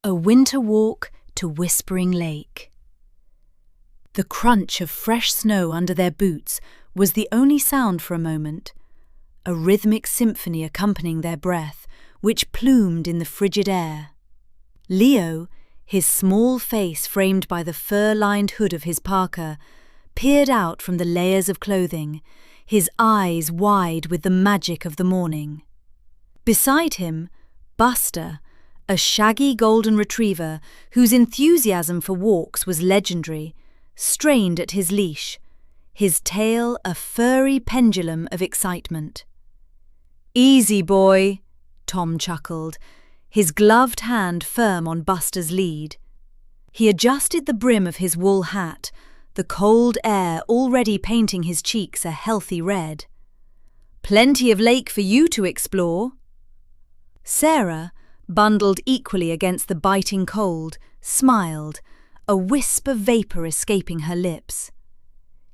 A winter walk to Whispering Lake. The crunch of fresh snow under their boots was the only sound for a moment, a rhythmic symphony accompanying their breath, which plumed in the frigid air. Leo, his small face framed by the fur-lined hood of his parka, peered out from the layers of clothing, his eyes wide with the magic of the morning. Beside him, Buster, a shaggy golden retriever whose enthusiasm for walks was legendary, strained at his leash, his tail a furry pendulum of excitement. "Easy, boy," Tom chuckled, his gloved hand firm on Buster's lead. He adjusted the brim of his wool hat, the cold air already painting his cheeks a healthy red. "Plenty of lake for you to explore." Sarah, bundled equally against the biting cold, smiled, a wisp of vapour escaping her lips.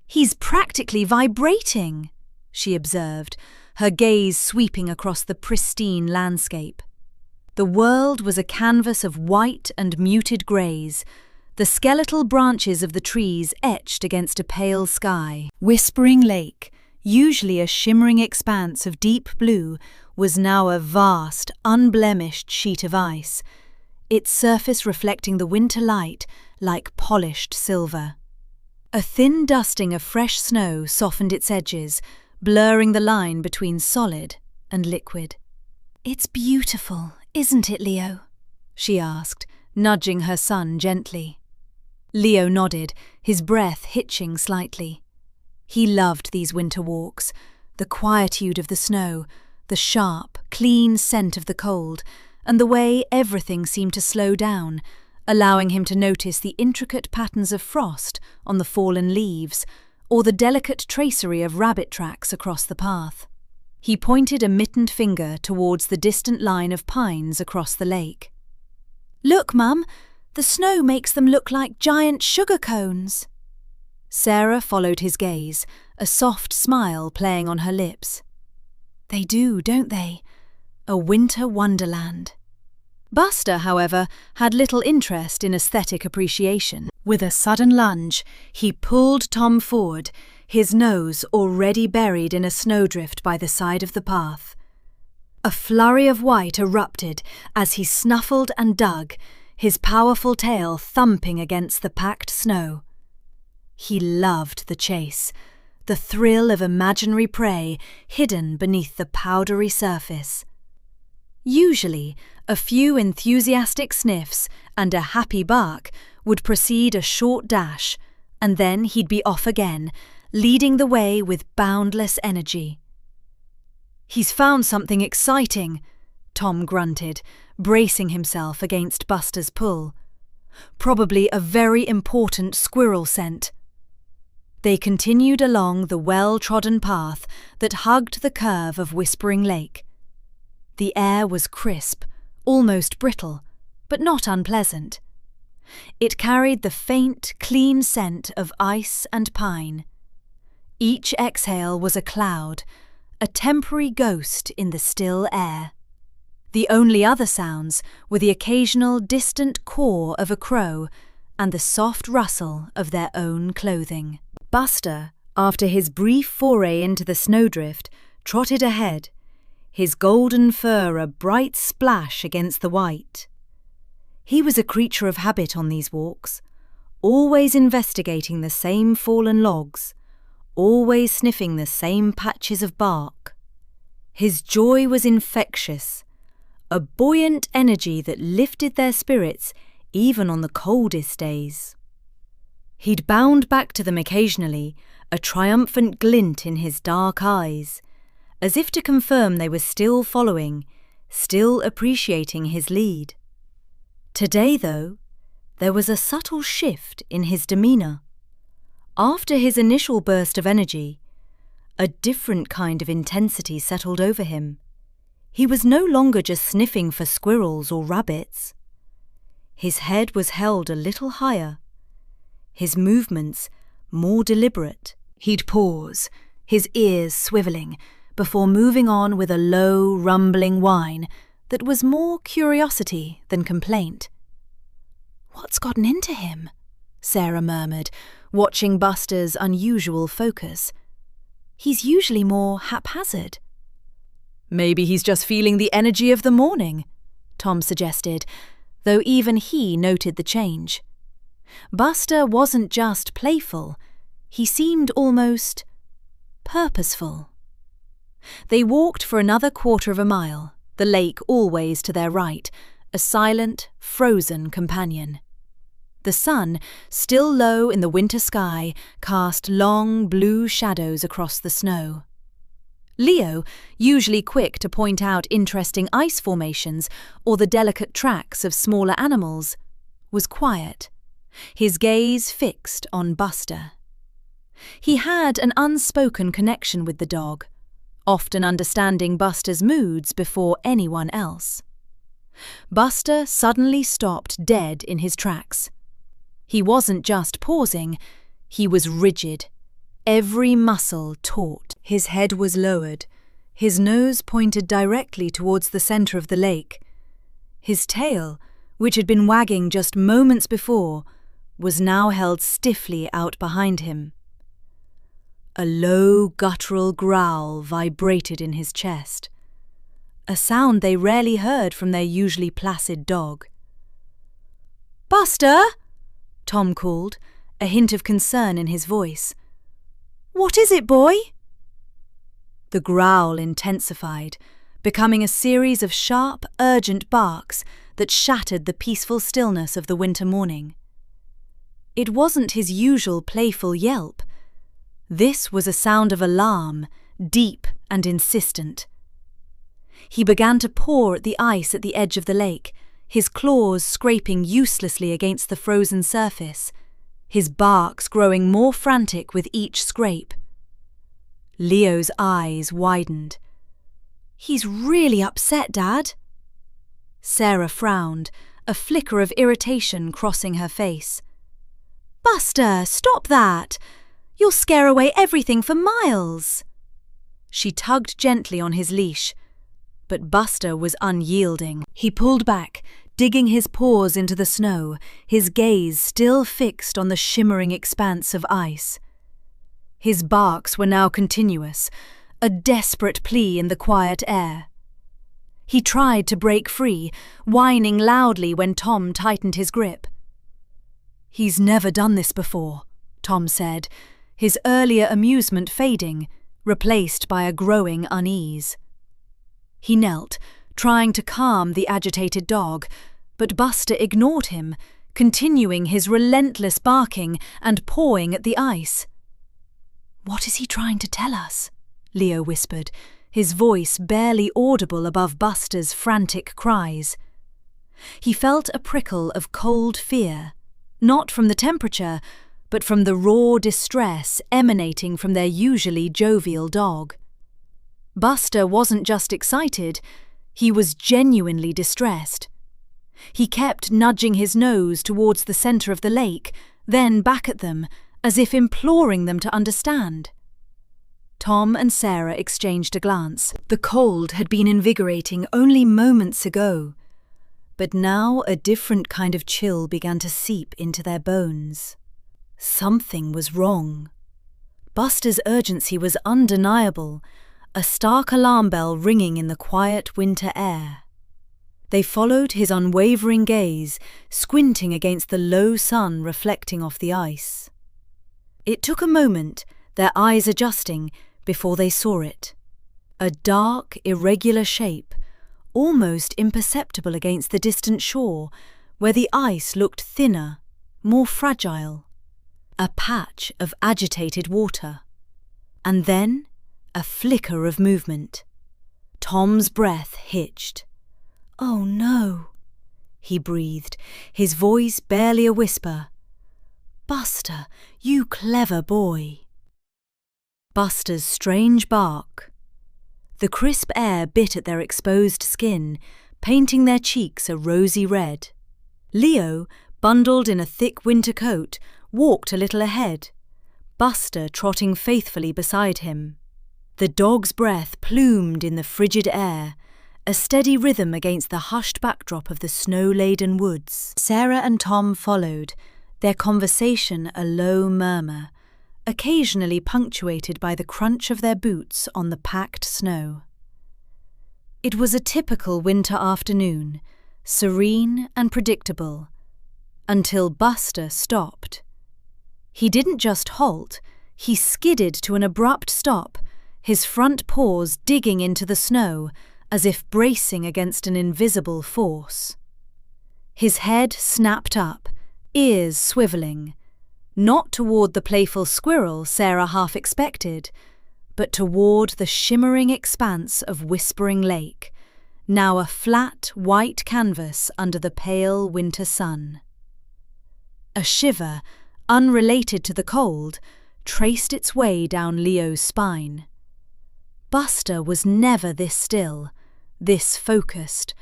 "He's practically vibrating," she observed, her gaze sweeping across the pristine landscape. The world was a canvas of white and muted greys, the skeletal branches of the trees etched against a pale sky. Whispering Lake, usually a shimmering expanse of deep blue, was now a vast, unblemished sheet of ice, its surface reflecting the winter light like polished silver. A thin dusting of fresh snow softened its edges, blurring the line between solid and liquid. "It's beautiful, isn't it, Leo?" she asked, nudging her son gently. Leo nodded, his breath hitching slightly. He loved these winter walks, the quietude of the snow, the sharp, clean scent of the cold, and the way everything seemed to slow down, allowing him to notice the intricate patterns of frost on the fallen leaves, or the delicate tracery of rabbit tracks across the path. He pointed a mittened finger towards the distant line of pines across the lake. "Look, Mum, the snow makes them look like giant sugar cones." Sarah followed his gaze, a soft smile playing on her lips. "They do, don't they? A winter wonderland." Buster, however, had little interest in aesthetic appreciation. With a sudden lunge, he pulled Tom forward, his nose already buried in a snowdrift by the side of the path. A flurry of white erupted as he snuffled and dug, his powerful tail thumping against the packed snow. He loved the chase, the thrill of imaginary prey hidden beneath the powdery surface. Usually, a few enthusiastic sniffs and a happy bark would precede a short dash, and then he'd be off again, leading the way with boundless energy. "He's found something exciting," Tom grunted, bracing himself against Buster's pull. "Probably a very important squirrel scent." They continued along the well-trodden path that hugged the curve of Whispering Lake. The air was crisp, almost brittle, but not unpleasant. It carried the faint, clean scent of ice and pine. Each exhale was a cloud, a temporary ghost in the still air. The only other sounds were the occasional distant caw of a crow and the soft rustle of their own clothing. Buster, after his brief foray into the snowdrift, trotted ahead, his golden fur a bright splash against the white. He was a creature of habit on these walks, always investigating the same fallen logs, always sniffing the same patches of bark. His joy was infectious, a buoyant energy that lifted their spirits even on the coldest days. He'd bound back to them occasionally, a triumphant glint in his dark eyes, as if to confirm they were still following, still appreciating his lead. Today, though, there was a subtle shift in his demeanour. After his initial burst of energy, a different kind of intensity settled over him. He was no longer just sniffing for squirrels or rabbits. His head was held a little higher, his movements more deliberate. He'd pause, his ears swivelling, before moving on with a low, rumbling whine that was more curiosity than complaint. "What's gotten into him?" Sarah murmured, watching Buster's unusual focus. "He's usually more haphazard." "Maybe he's just feeling the energy of the morning," Tom suggested, though even he noted the change. Buster wasn't just playful, he seemed almost purposeful. They walked for another quarter of a mile, the lake always to their right, a silent, frozen companion. The sun, still low in the winter sky, cast long blue shadows across the snow. Leo, usually quick to point out interesting ice formations or the delicate tracks of smaller animals, was quiet, his gaze fixed on Buster. He had an unspoken connection with the dog, often understanding Buster's moods before anyone else. Buster suddenly stopped dead in his tracks. He wasn't just pausing, he was rigid, every muscle taut. His head was lowered, his nose pointed directly towards the center of the lake. His tail, which had been wagging just moments before, was now held stiffly out behind him. A low, guttural growl vibrated in his chest, a sound they rarely heard from their usually placid dog. "Buster!" Tom called, a hint of concern in his voice. "What is it, boy?" The growl intensified, becoming a series of sharp, urgent barks that shattered the peaceful stillness of the winter morning. It wasn't his usual playful yelp. This was a sound of alarm, deep and insistent. He began to paw at the ice at the edge of the lake, his claws scraping uselessly against the frozen surface, his barks growing more frantic with each scrape. Leo's eyes widened. "He's really upset, Dad." Sarah frowned, a flicker of irritation crossing her face. "Buster, stop that! You'll scare away everything for miles." She tugged gently on his leash, but Buster was unyielding. He pulled back, digging his paws into the snow, his gaze still fixed on the shimmering expanse of ice. His barks were now continuous, a desperate plea in the quiet air. He tried to break free, whining loudly when Tom tightened his grip. "He's never done this before," Tom said, his earlier amusement fading, replaced by a growing unease. He knelt, trying to calm the agitated dog, but Buster ignored him, continuing his relentless barking and pawing at the ice. "What is he trying to tell us?" Leo whispered, his voice barely audible above Buster's frantic cries. He felt a prickle of cold fear, not from the temperature, but from the raw distress emanating from their usually jovial dog. Buster wasn't just excited, he was genuinely distressed. He kept nudging his nose towards the center of the lake, then back at them, as if imploring them to understand. Tom and Sarah exchanged a glance. The cold had been invigorating only moments ago, but now a different kind of chill began to seep into their bones. Something was wrong. Buster's urgency was undeniable, a stark alarm bell ringing in the quiet winter air. They followed his unwavering gaze, squinting against the low sun reflecting off the ice. It took a moment, their eyes adjusting, before they saw it. A dark, irregular shape, almost imperceptible against the distant shore, where the ice looked thinner, more fragile. A patch of agitated water. And then, a flicker of movement. Tom's breath hitched. "Oh no," he breathed, his voice barely a whisper. "Buster, you clever boy." Buster's strange bark. The crisp air bit at their exposed skin, painting their cheeks a rosy red. Leo, bundled in a thick winter coat, walked a little ahead, Buster trotting faithfully beside him. The dog's breath plumed in the frigid air, a steady rhythm against the hushed backdrop of the snow-laden woods. Sarah and Tom followed, their conversation a low murmur, occasionally punctuated by the crunch of their boots on the packed snow. It was a typical winter afternoon, serene and predictable, until Buster stopped. He didn't just halt, he skidded to an abrupt stop, his front paws digging into the snow as if bracing against an invisible force. His head snapped up, ears swivelling, not toward the playful squirrel Sarah half expected, but toward the shimmering expanse of Whispering Lake, now a flat, white canvas under the pale winter sun. A shiver, unrelated to the cold, traced its way down Leo's spine. Buster was never this still, this focused,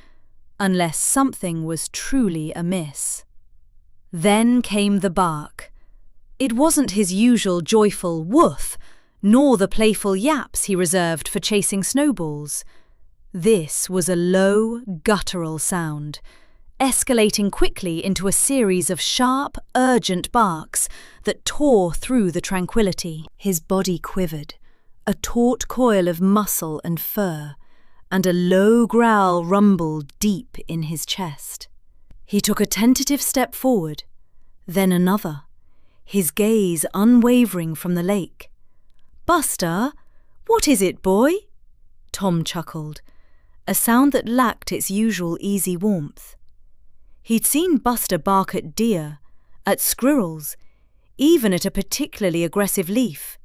unless something was truly amiss. Then came the bark. It wasn't his usual joyful woof, nor the playful yaps he reserved for chasing snowballs. This was a low, guttural sound, escalating quickly into a series of sharp, urgent barks that tore through the tranquility. His body quivered, a taut coil of muscle and fur, and a low growl rumbled deep in his chest. He took a tentative step forward, then another, his gaze unwavering from the lake. "Buster, what is it, boy?" Tom chuckled, a sound that lacked its usual easy warmth. He'd seen Buster bark at deer, at squirrels, even at a particularly aggressive leaf,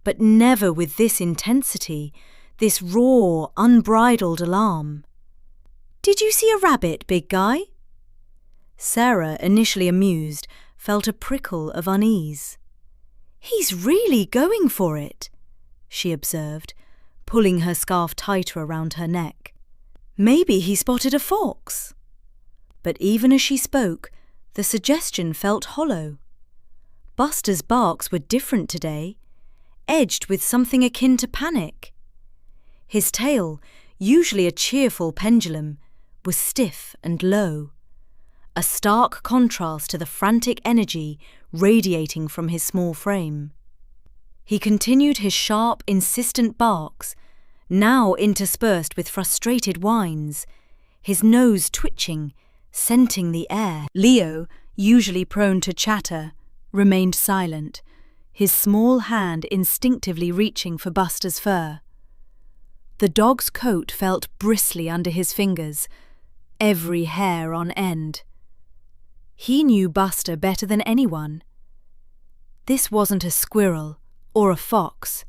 but never with this intensity, this raw, unbridled alarm. "Did you see a rabbit, big guy?" Sarah, initially amused, felt a prickle of unease. "He's really going for it," she observed, pulling her scarf tighter around her neck. "Maybe he spotted a fox." But even as she spoke, the suggestion felt hollow. Buster's barks were different today, edged with something akin to panic. His tail, usually a cheerful pendulum, was stiff and low, a stark contrast to the frantic energy radiating from his small frame. He continued his sharp, insistent barks, now interspersed with frustrated whines, his nose twitching, scenting the air. Leo, usually prone to chatter, remained silent, his small hand instinctively reaching for Buster's fur. The dog's coat felt bristly under his fingers, every hair on end. He knew Buster better than anyone. This wasn't a squirrel or a fox.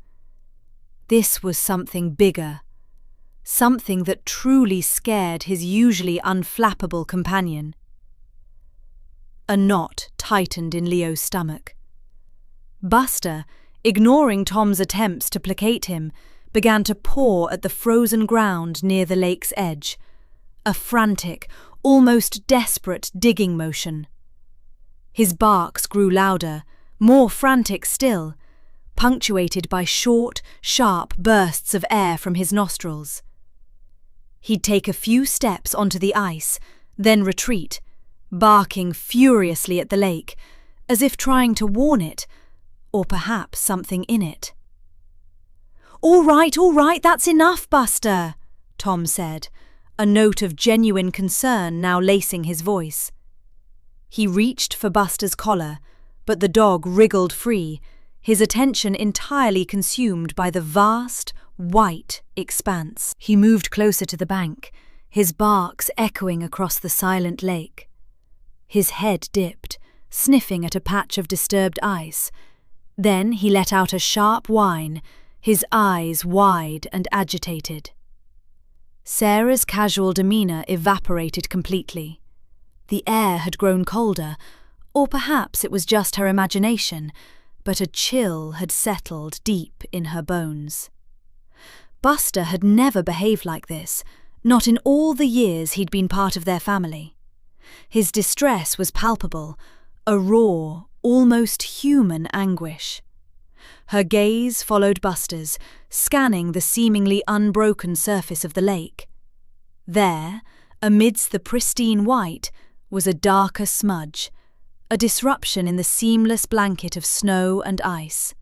This was something bigger, something that truly scared his usually unflappable companion. A knot tightened in Leo's stomach. Buster, ignoring Tom's attempts to placate him, began to paw at the frozen ground near the lake's edge, a frantic, almost desperate digging motion. His barks grew louder, more frantic still, punctuated by short, sharp bursts of air from his nostrils. He'd take a few steps onto the ice, then retreat, barking furiously at the lake, as if trying to warn it, or perhaps something in it. All right, that's enough, Buster," Tom said, a note of genuine concern now lacing his voice. He reached for Buster's collar, but the dog wriggled free, his attention entirely consumed by the vast, white expanse. He moved closer to the bank, his barks echoing across the silent lake. His head dipped, sniffing at a patch of disturbed ice. Then he let out a sharp whine, his eyes wide and agitated. Sarah's casual demeanour evaporated completely. The air had grown colder, or perhaps it was just her imagination, but a chill had settled deep in her bones. Buster had never behaved like this, not in all the years he'd been part of their family. His distress was palpable, a raw, almost human anguish. Her gaze followed Buster's, scanning the seemingly unbroken surface of the lake. There, amidst the pristine white, was a darker smudge, a disruption in the seamless blanket of snow and ice.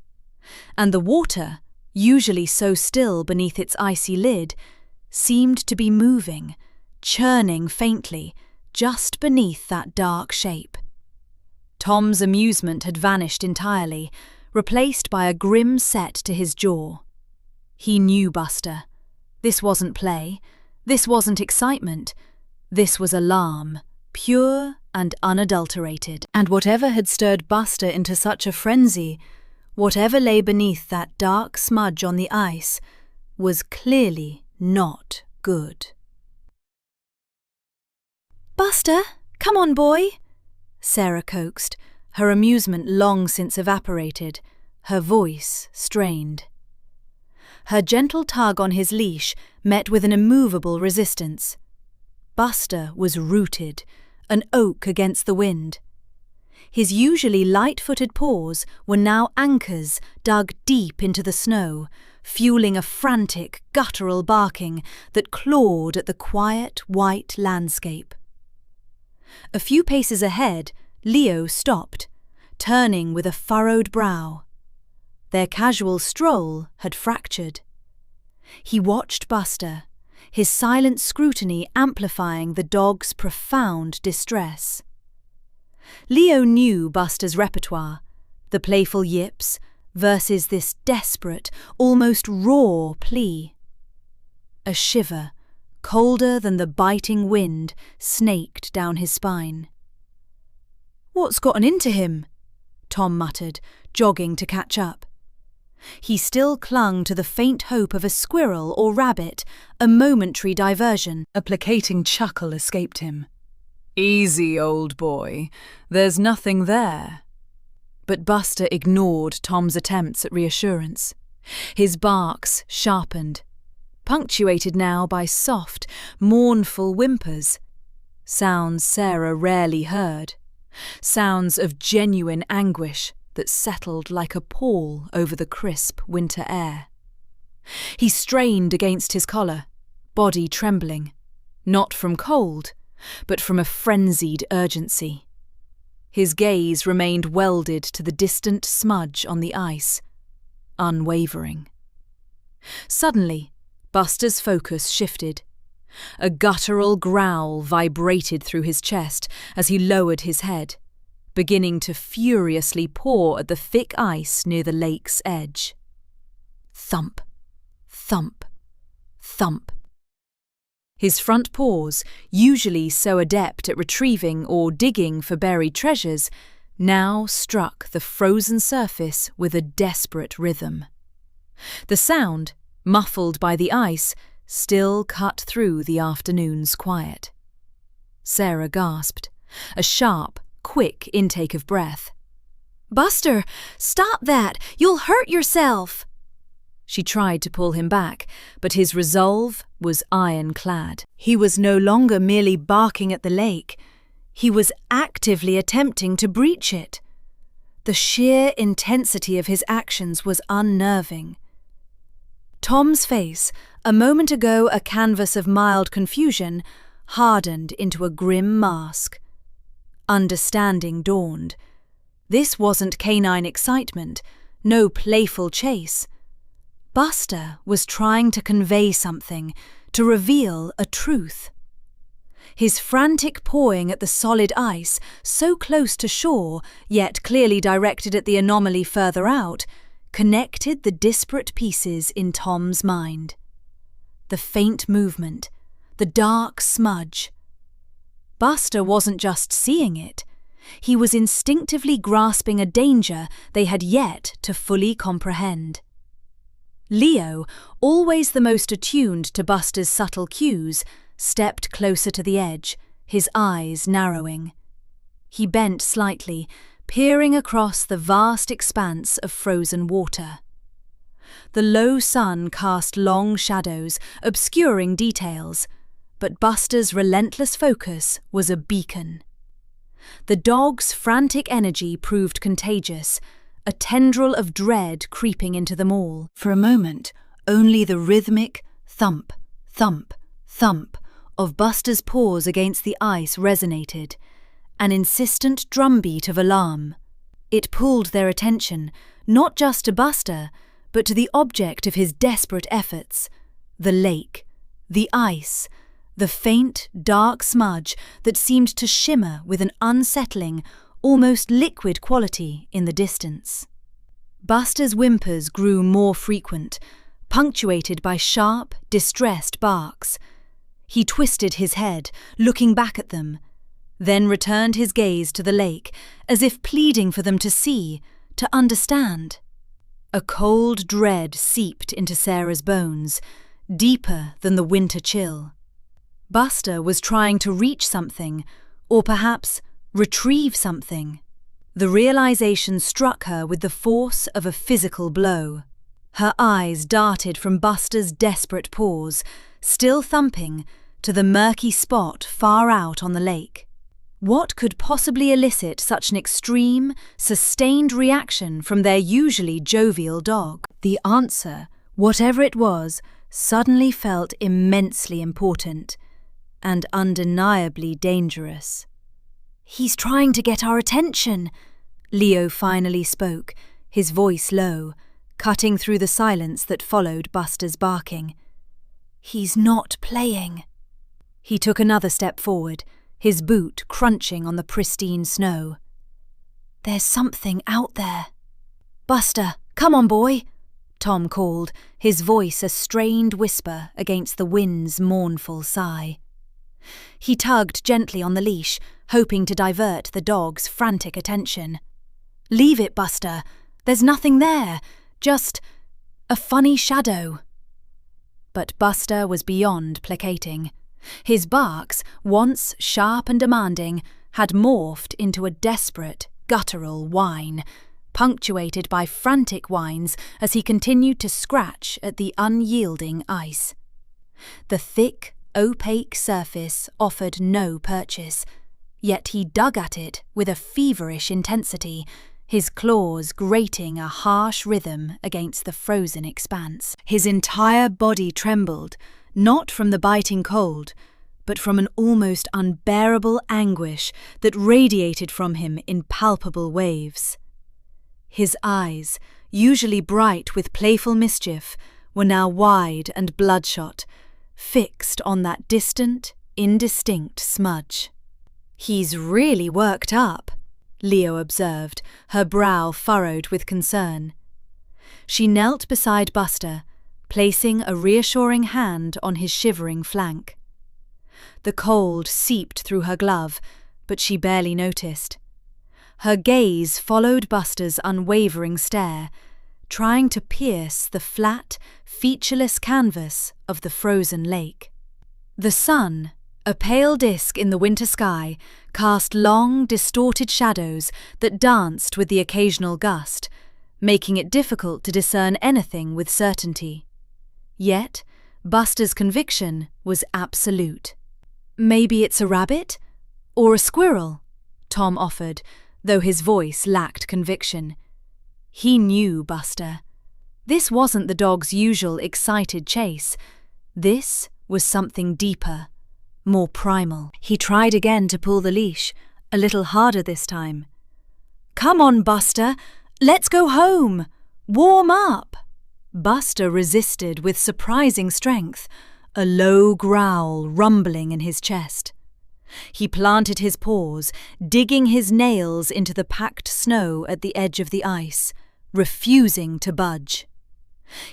And the water, usually so still beneath its icy lid, seemed to be moving, churning faintly, just beneath that dark shape. Tom's amusement had vanished entirely, replaced by a grim set to his jaw. He knew Buster. This wasn't play. This wasn't excitement. This was alarm, pure and unadulterated. And whatever had stirred Buster into such a frenzy, whatever lay beneath that dark smudge on the ice, was clearly not good. "Buster, come on, boy," Sarah coaxed, her amusement long since evaporated, her voice strained. Her gentle tug on his leash met with an immovable resistance. Buster was rooted, an oak against the wind. His usually light-footed paws were now anchors dug deep into the snow, fueling a frantic, guttural barking that clawed at the quiet, white landscape. A few paces ahead, Leo stopped, turning with a furrowed brow. Their casual stroll had fractured. He watched Buster, his silent scrutiny amplifying the dog's profound distress. Leo knew Buster's repertoire, the playful yips versus this desperate, almost raw plea. A shiver, colder than the biting wind, snaked down his spine. "What's gotten into him?" Tom muttered, jogging to catch up. He still clung to the faint hope of a squirrel or rabbit, a momentary diversion. A placating chuckle escaped him. "Easy, old boy. There's nothing there." But Buster ignored Tom's attempts at reassurance. His barks sharpened, punctuated now by soft, mournful whimpers, sounds Sarah rarely heard, sounds of genuine anguish that settled like a pall over the crisp winter air. He strained against his collar, body trembling, not from cold, but from a frenzied urgency. His gaze remained welded to the distant smudge on the ice, unwavering. Suddenly, Buster's focus shifted. A guttural growl vibrated through his chest as he lowered his head, beginning to furiously paw at the thick ice near the lake's edge. Thump, thump, thump. His front paws, usually so adept at retrieving or digging for buried treasures, now struck the frozen surface with a desperate rhythm. The sound, muffled by the ice, still cut through the afternoon's quiet. Sarah gasped, a sharp, quick intake of breath. "Buster, stop that! You'll hurt yourself!" She tried to pull him back, but his resolve was ironclad. He was no longer merely barking at the lake. He was actively attempting to breach it. The sheer intensity of his actions was unnerving. Tom's face, a moment ago a canvas of mild confusion, hardened into a grim mask. Understanding dawned. This wasn't canine excitement, no playful chase. Buster was trying to convey something, to reveal a truth. His frantic pawing at the solid ice, so close to shore, yet clearly directed at the anomaly further out, connected the disparate pieces in Tom's mind. The faint movement, the dark smudge. Buster wasn't just seeing it. He was instinctively grasping a danger they had yet to fully comprehend. Leo, always the most attuned to Buster's subtle cues, stepped closer to the edge, his eyes narrowing. He bent slightly, peering across the vast expanse of frozen water. The low sun cast long shadows, obscuring details, but Buster's relentless focus was a beacon. The dog's frantic energy proved contagious, a tendril of dread creeping into them all. For a moment, only the rhythmic thump, thump, thump of Buster's paws against the ice resonated, an insistent drumbeat of alarm. It pulled their attention, not just to Buster, but to the object of his desperate efforts, the lake, the ice, the faint, dark smudge that seemed to shimmer with an unsettling, almost liquid quality in the distance. Buster's whimpers grew more frequent, punctuated by sharp, distressed barks. He twisted his head, looking back at them, then returned his gaze to the lake, as if pleading for them to see, to understand. A cold dread seeped into Sarah's bones, deeper than the winter chill. Buster was trying to reach something, or perhaps retrieve something. The realization struck her with the force of a physical blow. Her eyes darted from Buster's desperate paws, still thumping, to the murky spot far out on the lake. What could possibly elicit such an extreme, sustained reaction from their usually jovial dog? The answer, whatever it was, suddenly felt immensely important and undeniably dangerous. "He's trying to get our attention," Leo finally spoke, his voice low, cutting through the silence that followed Buster's barking. "He's not playing." He took another step forward, his boot crunching on the pristine snow. "There's something out there." "Buster, come on, boy," Tom called, his voice a strained whisper against the wind's mournful sigh. He tugged gently on the leash, hoping to divert the dog's frantic attention. "Leave it, Buster. There's nothing there. Just a funny shadow." But Buster was beyond placating. His barks, once sharp and demanding, had morphed into a desperate, guttural whine, punctuated by frantic whines as he continued to scratch at the unyielding ice. The thick, opaque surface offered no purchase, yet he dug at it with a feverish intensity, his claws grating a harsh rhythm against the frozen expanse. His entire body trembled, not from the biting cold, but from an almost unbearable anguish that radiated from him in palpable waves. His eyes, usually bright with playful mischief, were now wide and bloodshot, fixed on that distant, indistinct smudge. "He's really worked up," Leo observed, her brow furrowed with concern. She knelt beside Buster, placing a reassuring hand on his shivering flank. The cold seeped through her glove, but she barely noticed. Her gaze followed Buster's unwavering stare, trying to pierce the flat, featureless canvas of the frozen lake. The sun, a pale disk in the winter sky, cast long, distorted shadows that danced with the occasional gust, making it difficult to discern anything with certainty. Yet, Buster's conviction was absolute. "Maybe it's a rabbit? Or a squirrel?" Tom offered, though his voice lacked conviction. He knew Buster. This wasn't the dog's usual excited chase. This was something deeper, more primal. He tried again to pull the leash, a little harder this time. "Come on, Buster, let's go home. Warm up." Buster resisted with surprising strength, a low growl rumbling in his chest. He planted his paws, digging his nails into the packed snow at the edge of the ice, refusing to budge.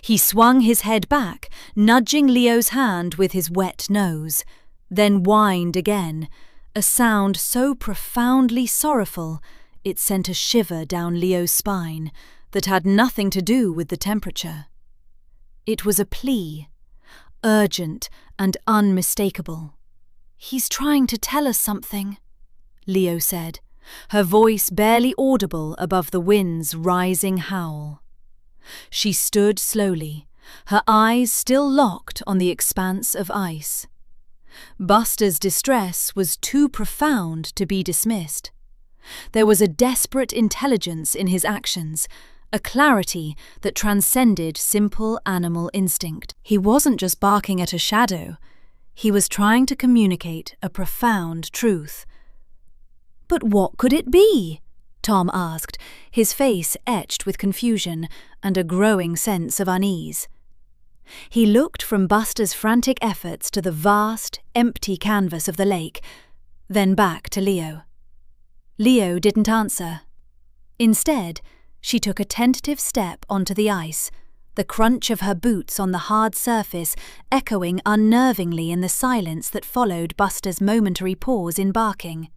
He swung his head back, nudging Leo's hand with his wet nose, then whined again, a sound so profoundly sorrowful it sent a shiver down Leo's spine that had nothing to do with the temperature. It was a plea, urgent and unmistakable. "He's trying to tell us something," Leo said, her voice barely audible above the wind's rising howl. She stood slowly, her eyes still locked on the expanse of ice. Buster's distress was too profound to be dismissed. There was a desperate intelligence in his actions, a clarity that transcended simple animal instinct. He wasn't just barking at a shadow. He was trying to communicate a profound truth. "But what could it be?" Tom asked, his face etched with confusion and a growing sense of unease. He looked from Buster's frantic efforts to the vast, empty canvas of the lake, then back to Leo. Leo didn't answer. Instead, she took a tentative step onto the ice, the crunch of her boots on the hard surface echoing unnervingly in the silence that followed Buster's momentary pause in barking.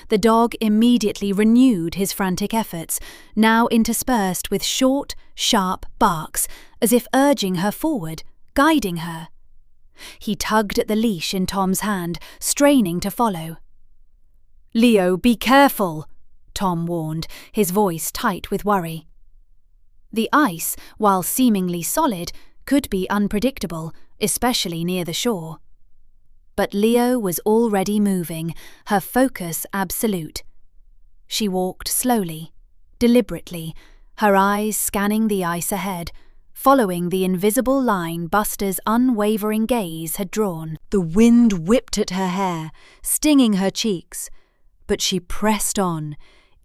The dog immediately renewed his frantic efforts, now interspersed with short, sharp barks, as if urging her forward, guiding her. He tugged at the leash in Tom's hand, straining to follow. "Leo, be careful," Tom warned, his voice tight with worry. The ice, while seemingly solid, could be unpredictable, especially near the shore. But Leo was already moving, her focus absolute. She walked slowly, deliberately, her eyes scanning the ice ahead, following the invisible line Buster's unwavering gaze had drawn. The wind whipped at her hair, stinging her cheeks, but she pressed on,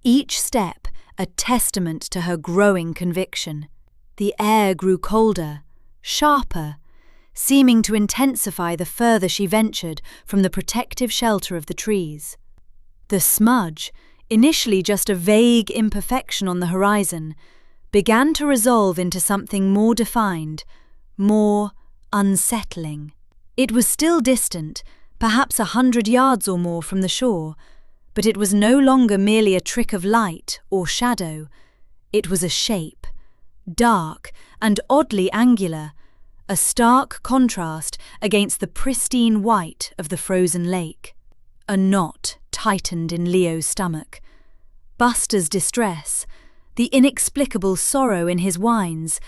each step a testament to her growing conviction. The air grew colder, sharper, seeming to intensify the further she ventured from the protective shelter of the trees. The smudge, initially just a vague imperfection on the horizon, began to resolve into something more defined, more unsettling. It was still distant, perhaps 100 yards or more from the shore, but it was no longer merely a trick of light or shadow. It was a shape, dark and oddly angular, a stark contrast against the pristine white of the frozen lake. A knot tightened in Leo's stomach. Buster's distress, the inexplicable sorrow in his whines,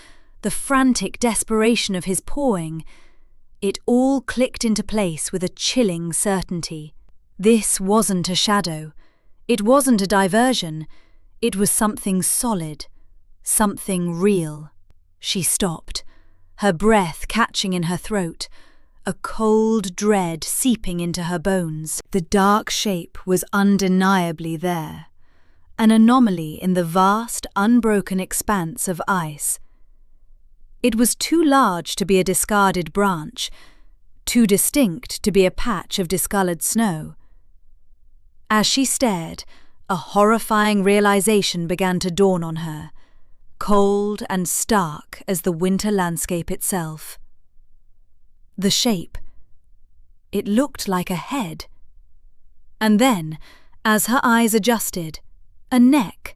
the frantic desperation of his pawing, it all clicked into place with a chilling certainty. This wasn't a shadow. It wasn't a diversion. It was something solid, something real. She stopped, her breath catching in her throat, a cold dread seeping into her bones. The dark shape was undeniably there, an anomaly in the vast, unbroken expanse of ice. It was too large to be a discarded branch, too distinct to be a patch of discoloured snow. As she stared, a horrifying realization began to dawn on her, cold and stark as the winter landscape itself. The shape. It looked like a head. And then, as her eyes adjusted, a neck,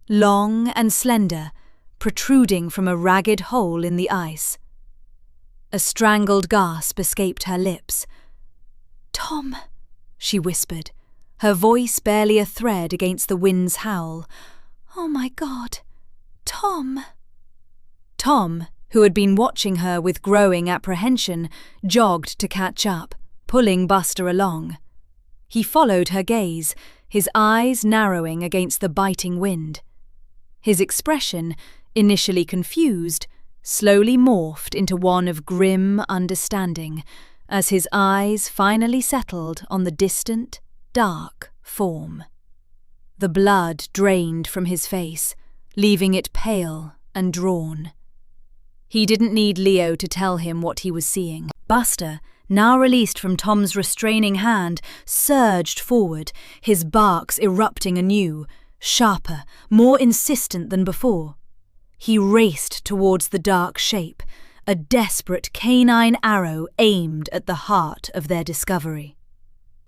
long and slender, protruding from a ragged hole in the ice. A strangled gasp escaped her lips. "Tom," she whispered, her voice barely a thread against the wind's howl. "Oh my God, Tom." Tom, who had been watching her with growing apprehension, jogged to catch up, pulling Buster along. He followed her gaze, his eyes narrowing against the biting wind. His expression, initially confused, slowly morphed into one of grim understanding, as his eyes finally settled on the distant, dark form. The blood drained from his face, leaving it pale and drawn. He didn't need Leo to tell him what he was seeing. Buster, now released from Tom's restraining hand, surged forward, his barks erupting anew, sharper, more insistent than before. He raced towards the dark shape, a desperate canine arrow aimed at the heart of their discovery.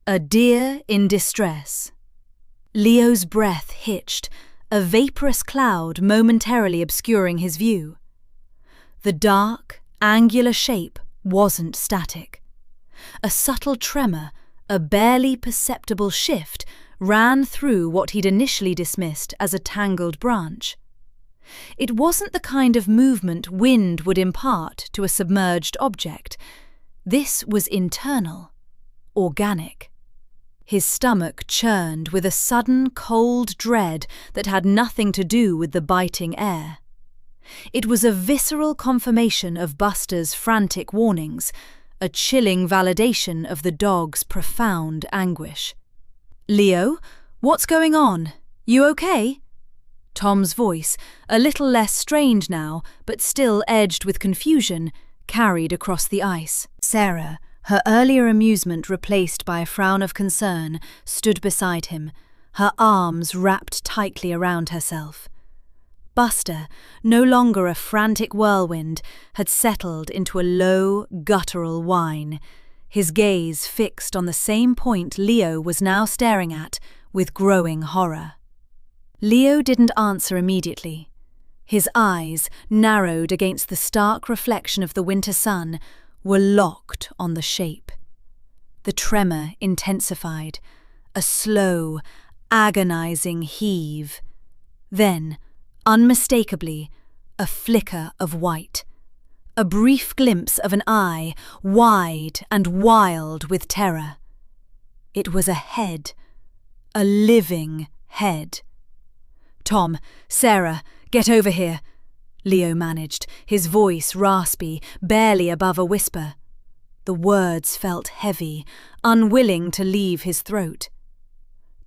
A deer in distress. Leo's breath hitched, a vaporous cloud momentarily obscuring his view. The dark, angular shape wasn't static. A subtle tremor, a barely perceptible shift, ran through what he'd initially dismissed as a tangled branch. It wasn't the kind of movement wind would impart to a submerged object. This was internal, organic. His stomach churned with a sudden cold dread that had nothing to do with the biting air. It was a visceral confirmation of Buster's frantic warnings, a chilling validation of the dog's profound anguish. "Leo, what's going on? You okay?" Tom's voice, a little less strained now, but still edged with confusion, carried across the ice. Sarah, her earlier amusement replaced by a frown of concern, stood beside him, her arms wrapped tightly around herself. Buster, no longer a frantic whirlwind, had settled into a low, guttural whine, his gaze fixed on the same point Leo was now staring at with growing horror. Leo didn't answer immediately. His eyes, narrowed against the stark reflection of the winter sun, were locked on the shape. The tremor intensified, a slow, agonizing heave. Then, unmistakably, a flicker of white. A brief glimpse of an eye, wide and wild with terror. It was a head, a living head. "Tom, Sarah, get over here," Leo managed, his voice raspy, barely above a whisper. The words felt heavy, unwilling to leave his throat.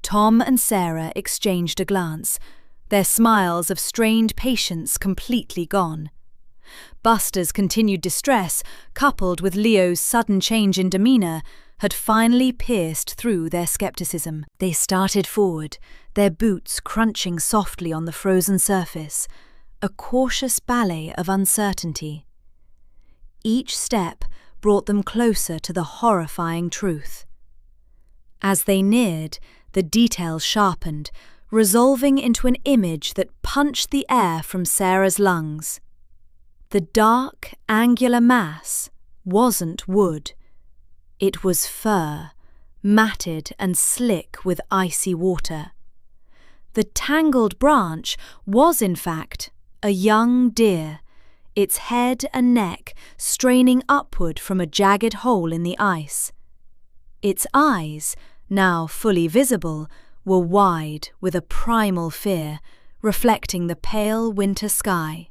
Tom and Sarah exchanged a glance, their smiles of strained patience completely gone. Buster's continued distress, coupled with Leo's sudden change in demeanour, had finally pierced through their skepticism. They started forward, their boots crunching softly on the frozen surface, a cautious ballet of uncertainty. Each step brought them closer to the horrifying truth. As they neared, the details sharpened, resolving into an image that punched the air from Sarah's lungs. The dark, angular mass wasn't wood. It was fur, matted and slick with icy water. The tangled branch was, in fact, a young deer, its head and neck straining upward from a jagged hole in the ice. Its eyes, now fully visible, were wide with a primal fear, reflecting the pale winter sky.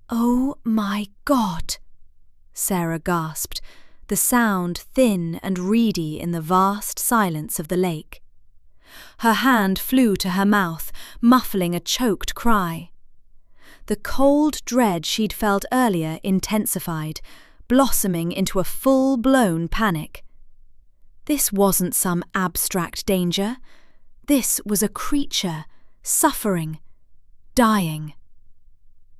"Oh my God!" Sarah gasped, the sound thin and reedy in the vast silence of the lake. Her hand flew to her mouth, muffling a choked cry. The cold dread she'd felt earlier intensified, blossoming into a full-blown panic. This wasn't some abstract danger. This was a creature, suffering, dying.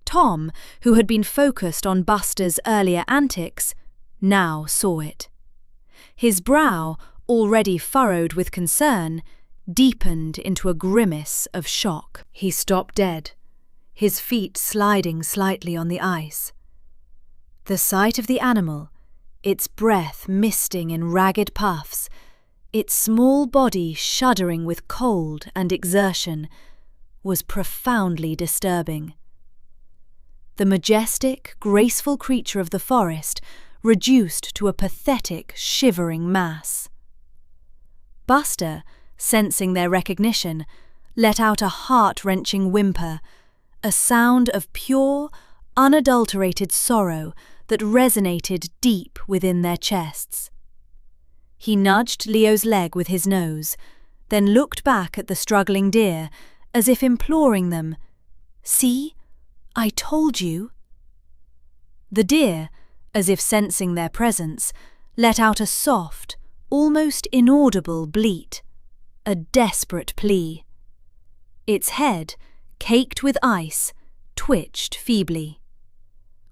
Tom, who had been focused on Buster's earlier antics, now saw it. His brow, already furrowed with concern, deepened into a grimace of shock. He stopped dead, his feet sliding slightly on the ice. The sight of the animal, its breath misting in ragged puffs, its small body shuddering with cold and exertion, was profoundly disturbing. The majestic, graceful creature of the forest reduced to a pathetic, shivering mass. Buster, sensing their recognition, let out a heart-wrenching whimper, a sound of pure, unadulterated sorrow that resonated deep within their chests. He nudged Leo's leg with his nose, then looked back at the struggling deer, as if imploring them, "See? I told you." The deer, as if sensing their presence, let out a soft, almost inaudible bleat, a desperate plea. Its head, caked with ice, twitched feebly.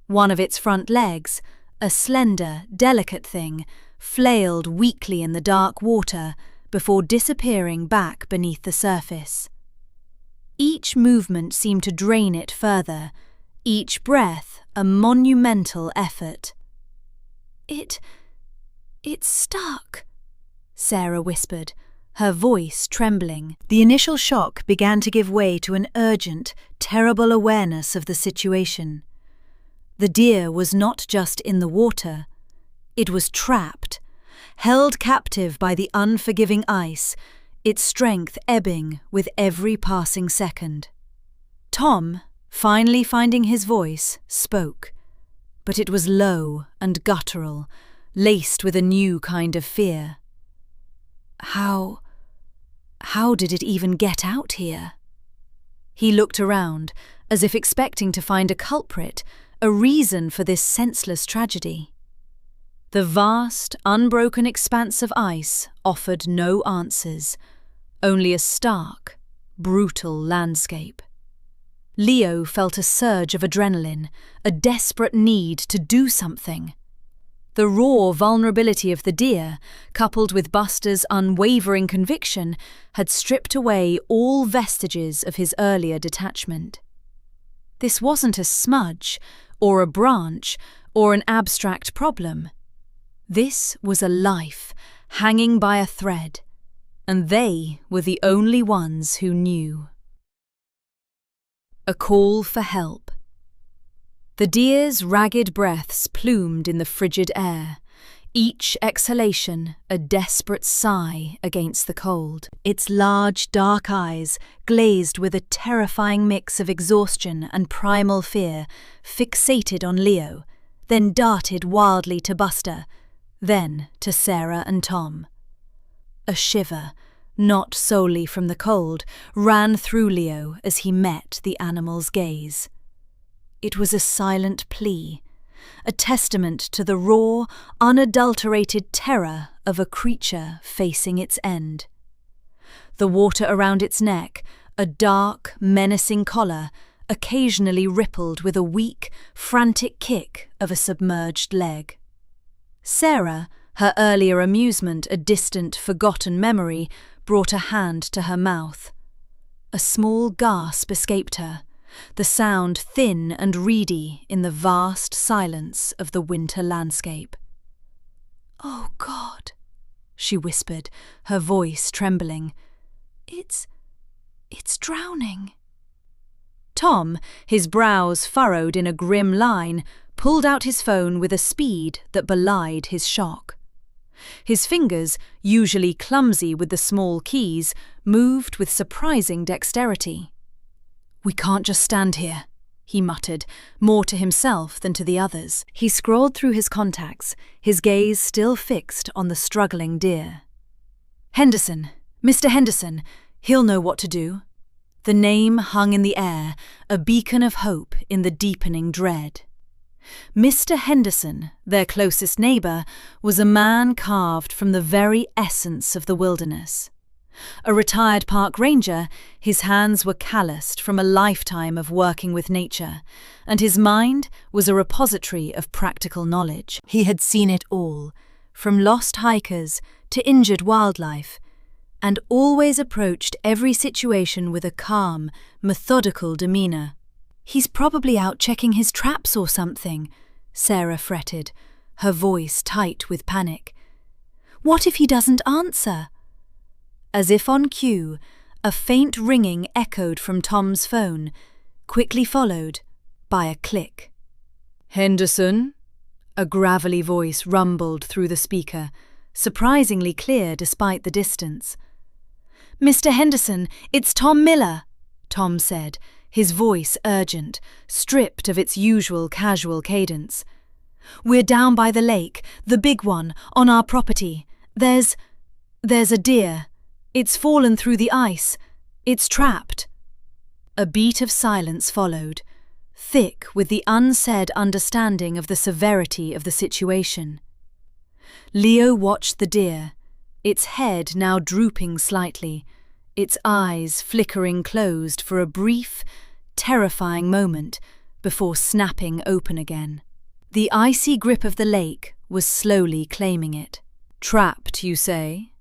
One of its front legs, a slender, delicate thing, flailed weakly in the dark water before disappearing back beneath the surface. Each movement seemed to drain it further, each breath a monumental effort. It stuck," Sarah whispered, her voice trembling. The initial shock began to give way to an urgent, terrible awareness of the situation. The deer was not just in the water. It was trapped, held captive by the unforgiving ice, its strength ebbing with every passing second. Tom, finally finding his voice, spoke, but it was low and guttural, laced with a new kind of fear. How did it even get out here? He looked around, as if expecting to find a culprit, a reason for this senseless tragedy. The vast, unbroken expanse of ice offered no answers, only a stark, brutal landscape. Leo felt a surge of adrenaline, a desperate need to do something. The raw vulnerability of the deer, coupled with Buster's unwavering conviction, had stripped away all vestiges of his earlier detachment. This wasn't a smudge, or a branch, or an abstract problem. This was a life, hanging by a thread, and they were the only ones who knew. A call for help. The deer's ragged breaths plumed in the frigid air, each exhalation a desperate sigh against the cold. Its large, dark eyes, glazed with a terrifying mix of exhaustion and primal fear, fixated on Leo, then darted wildly to Buster, then to Sarah and Tom. A shiver, not solely from the cold, ran through Leo as he met the animal's gaze. It was a silent plea, a testament to the raw, unadulterated terror of a creature facing its end. The water around its neck, a dark, menacing collar, occasionally rippled with a weak, frantic kick of a submerged leg. Sarah, her earlier amusement a distant, forgotten memory, brought a hand to her mouth. A small gasp escaped her, the sound thin and reedy in the vast silence of the winter landscape. "Oh, God," she whispered, her voice trembling. It's drowning." Tom, his brows furrowed in a grim line, pulled out his phone with a speed that belied his shock. His fingers, usually clumsy with the small keys, moved with surprising dexterity. "We can't just stand here," he muttered, more to himself than to the others. He scrolled through his contacts, his gaze still fixed on the struggling deer. "Henderson, Mr. Henderson, he'll know what to do." The name hung in the air, a beacon of hope in the deepening dread. Mr. Henderson, their closest neighbour, was a man carved from the very essence of the wilderness. A retired park ranger, his hands were calloused from a lifetime of working with nature, and his mind was a repository of practical knowledge. He had seen it all, from lost hikers to injured wildlife, and always approached every situation with a calm, methodical demeanour. "He's probably out checking his traps or something," Sarah fretted, her voice tight with panic. "What if he doesn't answer?" As if on cue, a faint ringing echoed from Tom's phone, quickly followed by a click. "Henderson?" A gravelly voice rumbled through the speaker, surprisingly clear despite the distance. "Mr. Henderson, it's Tom Miller," Tom said, his voice urgent, stripped of its usual casual cadence. "We're down by the lake, the big one, on our property. There's a deer. It's fallen through the ice. It's trapped." A beat of silence followed, thick with the unsaid understanding of the severity of the situation. Leo watched the deer, its head now drooping slightly, its eyes flickering closed for a brief, terrifying moment before snapping open again. The icy grip of the lake was slowly claiming it. "Trapped, you say?"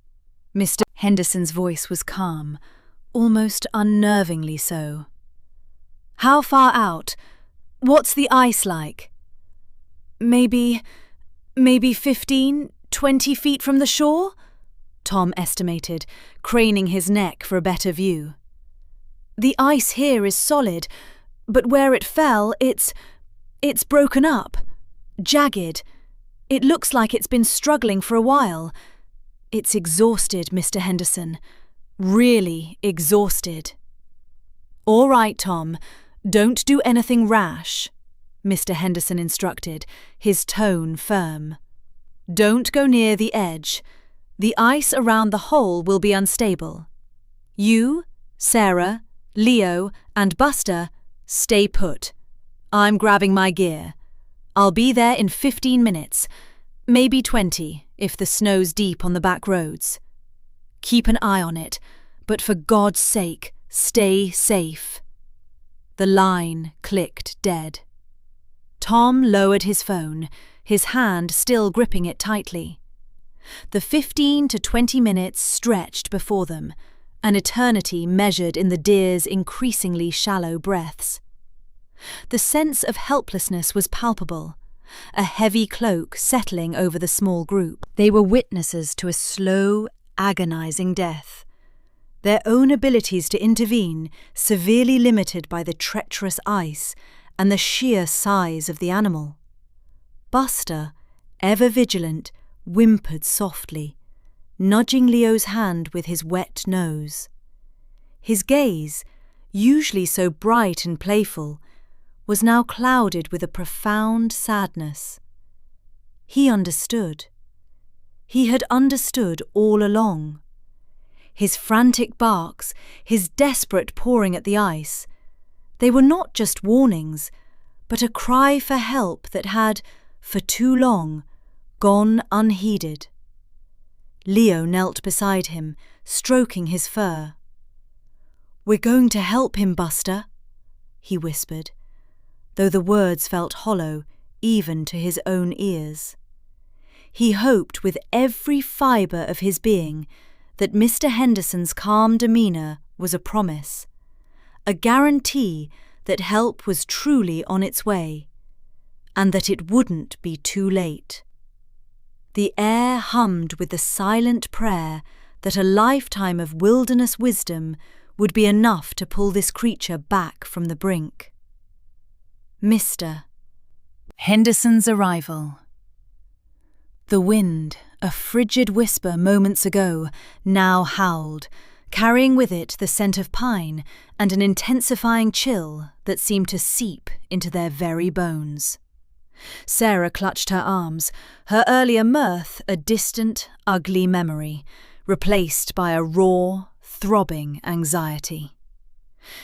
Mr. Henderson's voice was calm, almost unnervingly so. "How far out? What's the ice like?" Maybe 15, 20 feet from the shore?" Tom estimated, craning his neck for a better view. "The ice here is solid, but where it fell, it's broken up, jagged. It looks like it's been struggling for a while. It's exhausted, Mr. Henderson. Really exhausted." "All right, Tom. Don't do anything rash." Mr. Henderson instructed, his tone firm. "Don't go near the edge. The ice around the hole will be unstable. You, Sarah, Leo, and Buster, stay put. I'm grabbing my gear. I'll be there in 15 minutes, maybe 20 if the snow's deep on the back roads. Keep an eye on it, but for God's sake, stay safe." The line clicked dead. Tom lowered his phone, his hand still gripping it tightly. The 15 to 20 minutes stretched before them, an eternity measured in the deer's increasingly shallow breaths. The sense of helplessness was palpable, a heavy cloak settling over the small group. They were witnesses to a slow, agonizing death, their own abilities to intervene severely limited by the treacherous ice and the sheer size of the animal. Buster, ever vigilant, whimpered softly, nudging Leo's hand with his wet nose. His gaze, usually so bright and playful, was now clouded with a profound sadness. He understood. He had understood all along. His frantic barks, his desperate pawing at the ice, they were not just warnings, but a cry for help that had, for too long, gone unheeded. Leo knelt beside him, stroking his fur. "We're going to help him, Buster," he whispered, though the words felt hollow even to his own ears. He hoped with every fibre of his being that Mr. Henderson's calm demeanour was a promise, a guarantee that help was truly on its way, and that it wouldn't be too late. The air hummed with the silent prayer that a lifetime of wilderness wisdom would be enough to pull this creature back from the brink. Mr. Henderson's arrival. The wind, a frigid whisper moments ago, now howled, carrying with it the scent of pine and an intensifying chill that seemed to seep into their very bones. Sarah clutched her arms, her earlier mirth a distant, ugly memory, replaced by a raw, throbbing anxiety.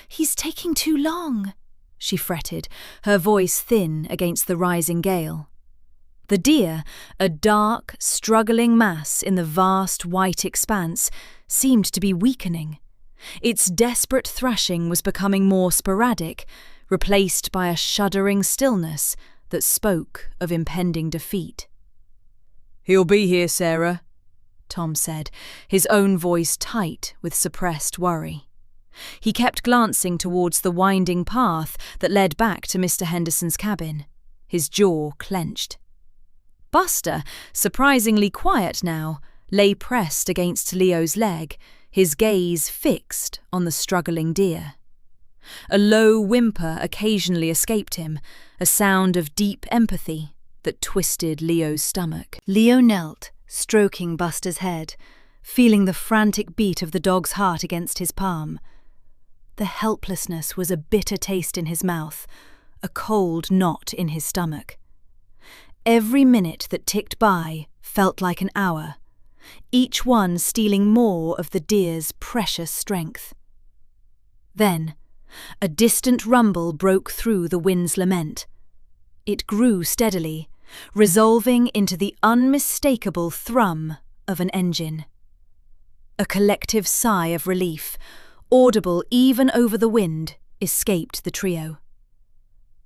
"He's taking too long," she fretted, her voice thin against the rising gale. The deer, a dark, struggling mass in the vast white expanse, seemed to be weakening. Its desperate thrashing was becoming more sporadic, replaced by a shuddering stillness that spoke of impending defeat. "He'll be here, Sarah," Tom said, his own voice tight with suppressed worry. He kept glancing towards the winding path that led back to Mr. Henderson's cabin, his jaw clenched. Buster, surprisingly quiet now, lay pressed against Leo's leg, his gaze fixed on the struggling deer. A low whimper occasionally escaped him, a sound of deep empathy that twisted Leo's stomach. Leo knelt, stroking Buster's head, feeling the frantic beat of the dog's heart against his palm. The helplessness was a bitter taste in his mouth, a cold knot in his stomach. Every minute that ticked by felt like an hour, each one stealing more of the deer's precious strength. Then, a distant rumble broke through the wind's lament. It grew steadily, resolving into the unmistakable thrum of an engine. A collective sigh of relief, audible even over the wind, escaped the trio.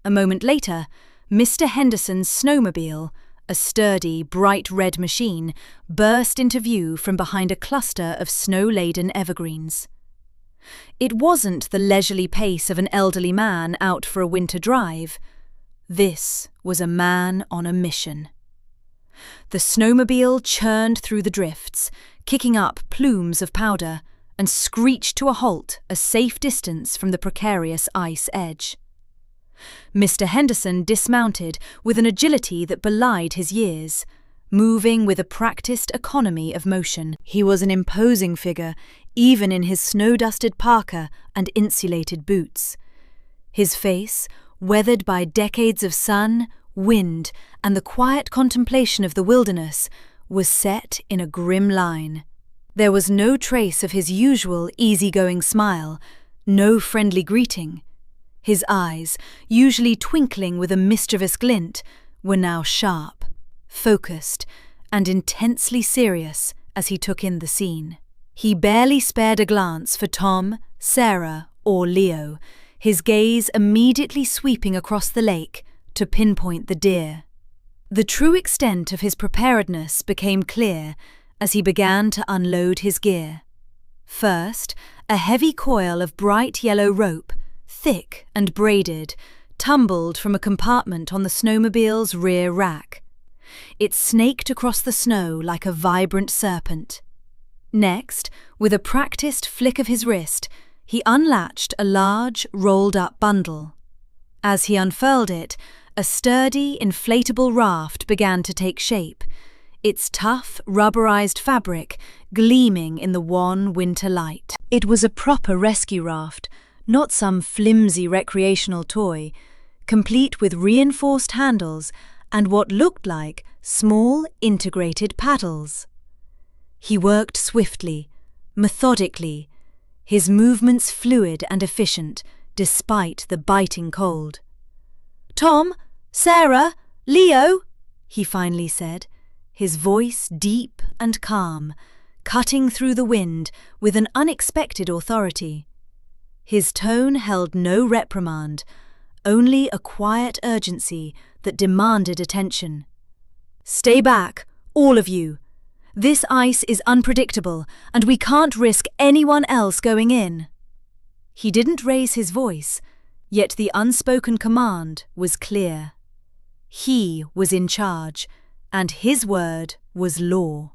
A moment later, Mr. Henderson's snowmobile, a sturdy, bright red machine, burst into view from behind a cluster of snow-laden evergreens. It wasn't the leisurely pace of an elderly man out for a winter drive. This was a man on a mission. The snowmobile churned through the drifts, kicking up plumes of powder, and screeched to a halt a safe distance from the precarious ice edge. Mr. Henderson dismounted with an agility that belied his years, moving with a practiced economy of motion. He was an imposing figure, even in his snow-dusted parka and insulated boots. His face, weathered by decades of sun, wind, and the quiet contemplation of the wilderness, was set in a grim line. There was no trace of his usual easygoing smile, no friendly greeting. His eyes, usually twinkling with a mischievous glint, were now sharp, focused, and intensely serious as he took in the scene. He barely spared a glance for Tom, Sarah, or Leo, his gaze immediately sweeping across the lake to pinpoint the deer. The true extent of his preparedness became clear as he began to unload his gear. First, a heavy coil of bright yellow rope, thick and braided, tumbled from a compartment on the snowmobile's rear rack. It snaked across the snow like a vibrant serpent. Next, with a practiced flick of his wrist, he unlatched a large, rolled-up bundle. As he unfurled it, a sturdy, inflatable raft began to take shape, its tough, rubberized fabric gleaming in the wan winter light. It was a proper rescue raft, not some flimsy recreational toy, complete with reinforced handles and what looked like small, integrated paddles. He worked swiftly, methodically, his movements fluid and efficient despite the biting cold. "Tom, Sarah, Leo," he finally said, his voice deep and calm, cutting through the wind with an unexpected authority. His tone held no reprimand, only a quiet urgency that demanded attention. "Stay back, all of you. This ice is unpredictable, and we can't risk anyone else going in." He didn't raise his voice, yet the unspoken command was clear. He was in charge, and his word was law.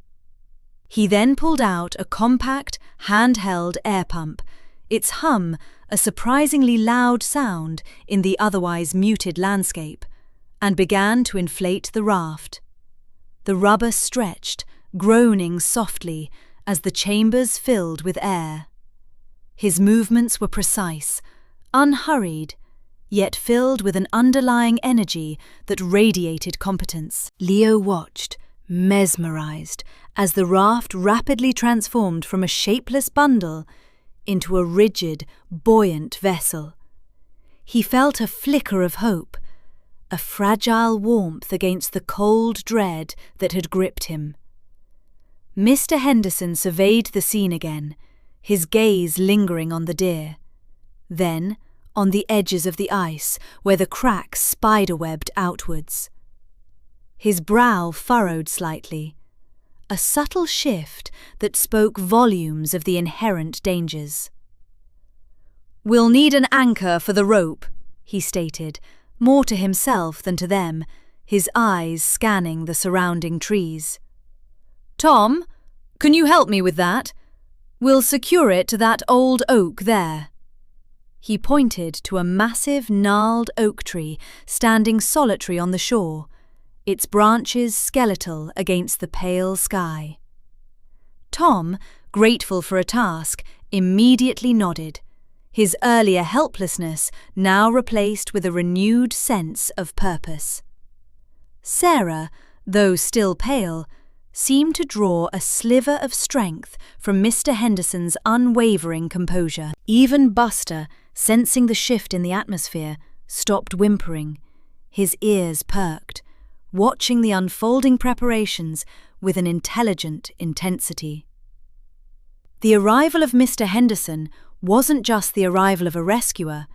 He then pulled out a compact, handheld air pump, its hum a surprisingly loud sound in the otherwise muted landscape, and began to inflate the raft. The rubber stretched, groaning softly as the chambers filled with air. His movements were precise, unhurried, yet filled with an underlying energy that radiated competence. Leo watched, mesmerized, as the raft rapidly transformed from a shapeless bundle into a rigid, buoyant vessel. He felt a flicker of hope, a fragile warmth against the cold dread that had gripped him. Mr. Henderson surveyed the scene again, his gaze lingering on the deer. Then, on the edges of the ice, where the cracks spiderwebbed outwards. His brow furrowed slightly, a subtle shift that spoke volumes of the inherent dangers. "We'll need an anchor for the rope," he stated, more to himself than to them, his eyes scanning the surrounding trees. "Tom, can you help me with that? We'll secure it to that old oak there." He pointed to a massive, gnarled oak tree standing solitary on the shore, its branches skeletal against the pale sky. Tom, grateful for a task, immediately nodded, his earlier helplessness now replaced with a renewed sense of purpose. Sarah, though still pale, seemed to draw a sliver of strength from Mr. Henderson's unwavering composure. Even Buster, sensing the shift in the atmosphere, stopped whimpering, his ears perked, watching the unfolding preparations with an intelligent intensity. The arrival of Mr. Henderson wasn't just the arrival of a rescuer,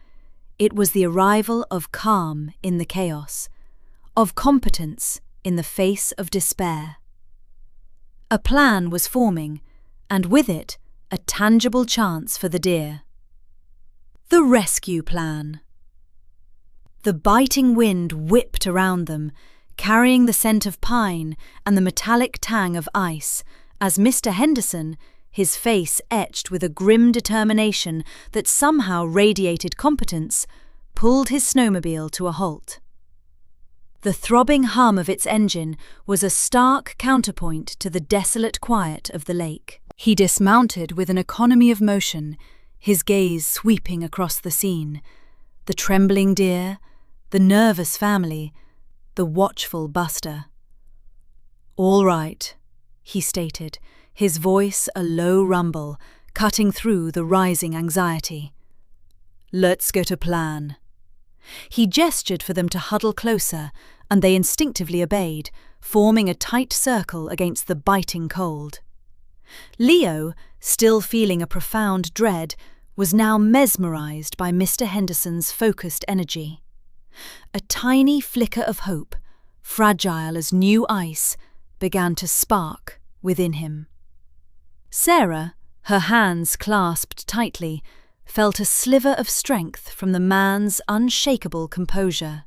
it was the arrival of calm in the chaos, of competence in the face of despair. A plan was forming, and with it, a tangible chance for the deer. The rescue plan. The biting wind whipped around them, carrying the scent of pine and the metallic tang of ice, as Mr. Henderson, his face etched with a grim determination that somehow radiated competence, pulled his snowmobile to a halt. The throbbing hum of its engine was a stark counterpoint to the desolate quiet of the lake. He dismounted with an economy of motion, his gaze sweeping across the scene, the trembling deer, the nervous family, the watchful Buster. "All right," he stated, his voice a low rumble, cutting through the rising anxiety. "Let's get a plan." He gestured for them to huddle closer, and they instinctively obeyed, forming a tight circle against the biting cold. Leo, still feeling a profound dread, was now mesmerized by Mr. Henderson's focused energy. A tiny flicker of hope, fragile as new ice, began to spark within him. Sarah, her hands clasped tightly, felt a sliver of strength from the man's unshakable composure.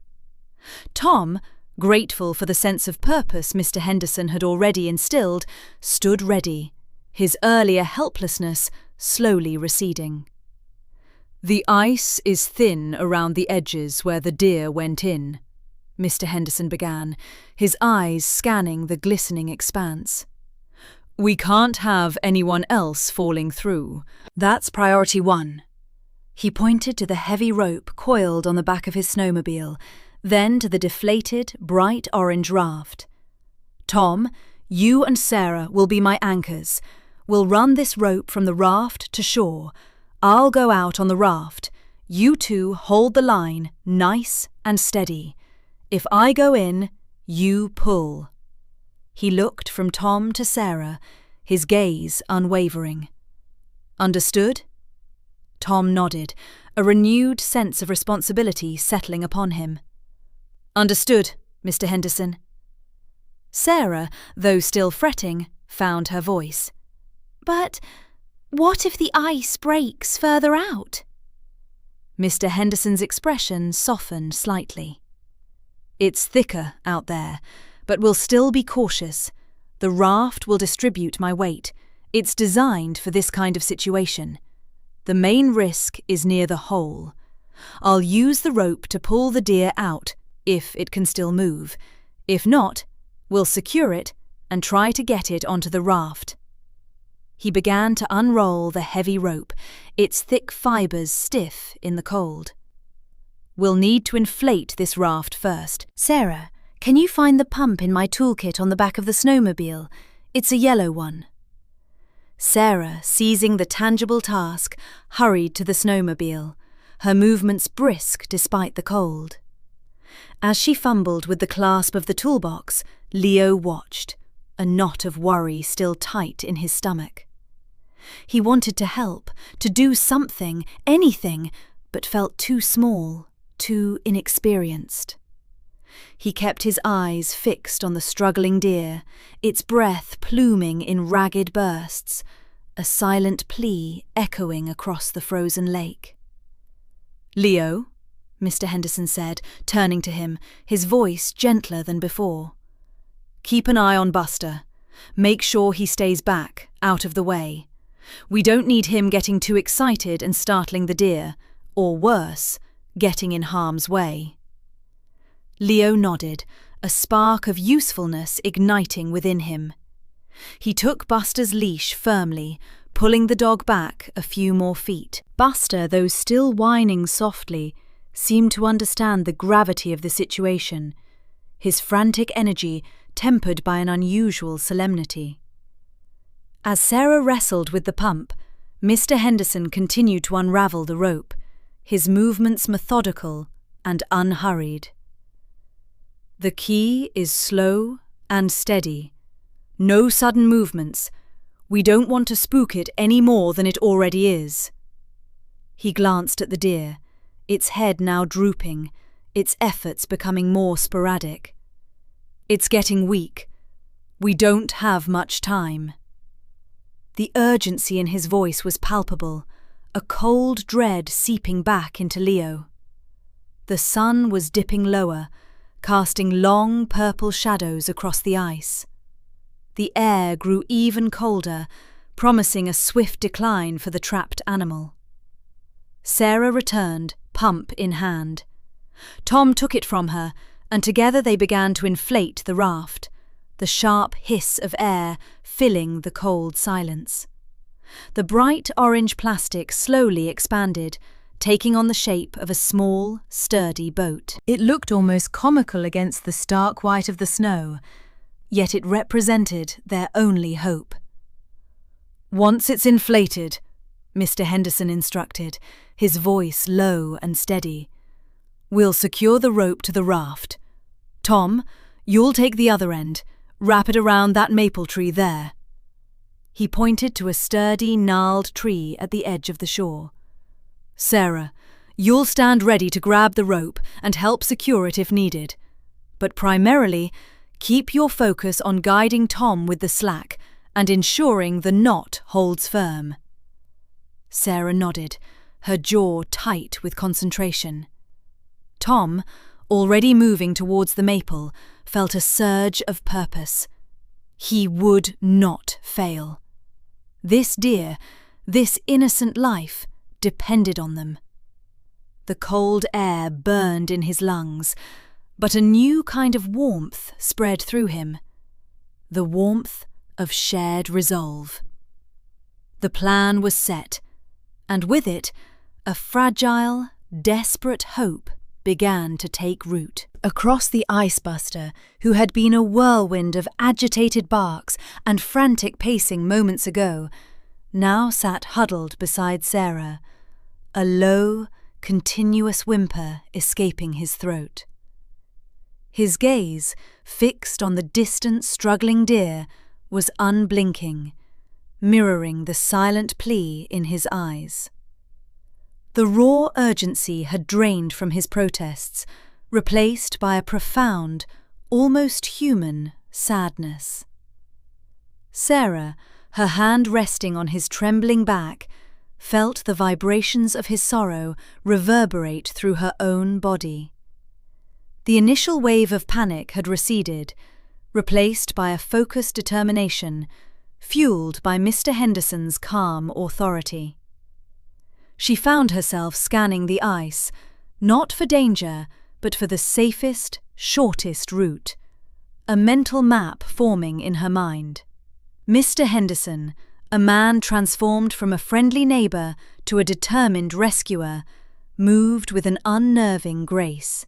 Tom, grateful for the sense of purpose Mr. Henderson had already instilled, stood ready, his earlier helplessness slowly receding. "The ice is thin around the edges where the deer went in," Mr. Henderson began, his eyes scanning the glistening expanse. "We can't have anyone else falling through. That's priority one." He pointed to the heavy rope coiled on the back of his snowmobile, then to the deflated, bright orange raft. "Tom, you and Sarah will be my anchors. We'll run this rope from the raft to shore. I'll go out on the raft. You two hold the line, nice and steady. If I go in, you pull." He looked from Tom to Sarah, his gaze unwavering. "Understood?" Tom nodded, a renewed sense of responsibility settling upon him. "Understood, Mr. Henderson." Sarah, though still fretting, found her voice. "But what if the ice breaks further out?" Mr. Henderson's expression softened slightly. "It's thicker out there, but we'll still be cautious. The raft will distribute my weight. It's designed for this kind of situation. The main risk is near the hole. I'll use the rope to pull the deer out, if it can still move. If not, we'll secure it and try to get it onto the raft." He began to unroll the heavy rope, its thick fibres stiff in the cold. "We'll need to inflate this raft first. Sarah, can you find the pump in my toolkit on the back of the snowmobile? It's a yellow one." Sarah, seizing the tangible task, hurried to the snowmobile, her movements brisk despite the cold. As she fumbled with the clasp of the toolbox, Leo watched, a knot of worry still tight in his stomach. He wanted to help, to do something, anything, but felt too small, too inexperienced. He kept his eyes fixed on the struggling deer, its breath pluming in ragged bursts, a silent plea echoing across the frozen lake. "Leo," Mr. Henderson said, turning to him, his voice gentler than before. "Keep an eye on Buster. Make sure he stays back, out of the way. We don't need him getting too excited and startling the deer, or worse, getting in harm's way." Leo nodded, a spark of usefulness igniting within him. He took Buster's leash firmly, pulling the dog back a few more feet. Buster, though still whining softly, seemed to understand the gravity of the situation, his frantic energy tempered by an unusual solemnity. As Sarah wrestled with the pump, Mr. Henderson continued to unravel the rope, his movements methodical and unhurried. "The key is slow and steady. No sudden movements. We don't want to spook it any more than it already is." He glanced at the deer, its head now drooping, its efforts becoming more sporadic. "It's getting weak. We don't have much time." The urgency in his voice was palpable, a cold dread seeping back into Leo. The sun was dipping lower, casting long purple shadows across the ice. The air grew even colder, promising a swift decline for the trapped animal. Sarah returned, pump in hand. Tom took it from her, and together they began to inflate the raft, the sharp hiss of air filling the cold silence. The bright orange plastic slowly expanded, taking on the shape of a small, sturdy boat. It looked almost comical against the stark white of the snow, yet it represented their only hope. "Once it's inflated," Mr. Henderson instructed, his voice low and steady, "we'll secure the rope to the raft. Tom, you'll take the other end, wrap it around that maple tree there." He pointed to a sturdy, gnarled tree at the edge of the shore. "Sarah, you'll stand ready to grab the rope and help secure it if needed. But primarily, keep your focus on guiding Tom with the slack and ensuring the knot holds firm." Sarah nodded, her jaw tight with concentration. Tom, already moving towards the maple, felt a surge of purpose. He would not fail. This deer, this innocent life, depended on them. The cold air burned in his lungs, but a new kind of warmth spread through him. The warmth of shared resolve. The plan was set, and with it, a fragile, desperate hope began to take root. Across the icebuster, who had been a whirlwind of agitated barks and frantic pacing moments ago, now sat huddled beside Sarah, a low, continuous whimper escaping his throat. His gaze, fixed on the distant, struggling deer, was unblinking, mirroring the silent plea in his eyes. The raw urgency had drained from his protests, replaced by a profound, almost human sadness. Sarah, her hand resting on his trembling back, felt the vibrations of his sorrow reverberate through her own body. The initial wave of panic had receded, replaced by a focused determination, fueled by Mr. Henderson's calm authority. She found herself scanning the ice, not for danger, but for the safest, shortest route, a mental map forming in her mind. Mr. Henderson, a man transformed from a friendly neighbour to a determined rescuer, moved with an unnerving grace.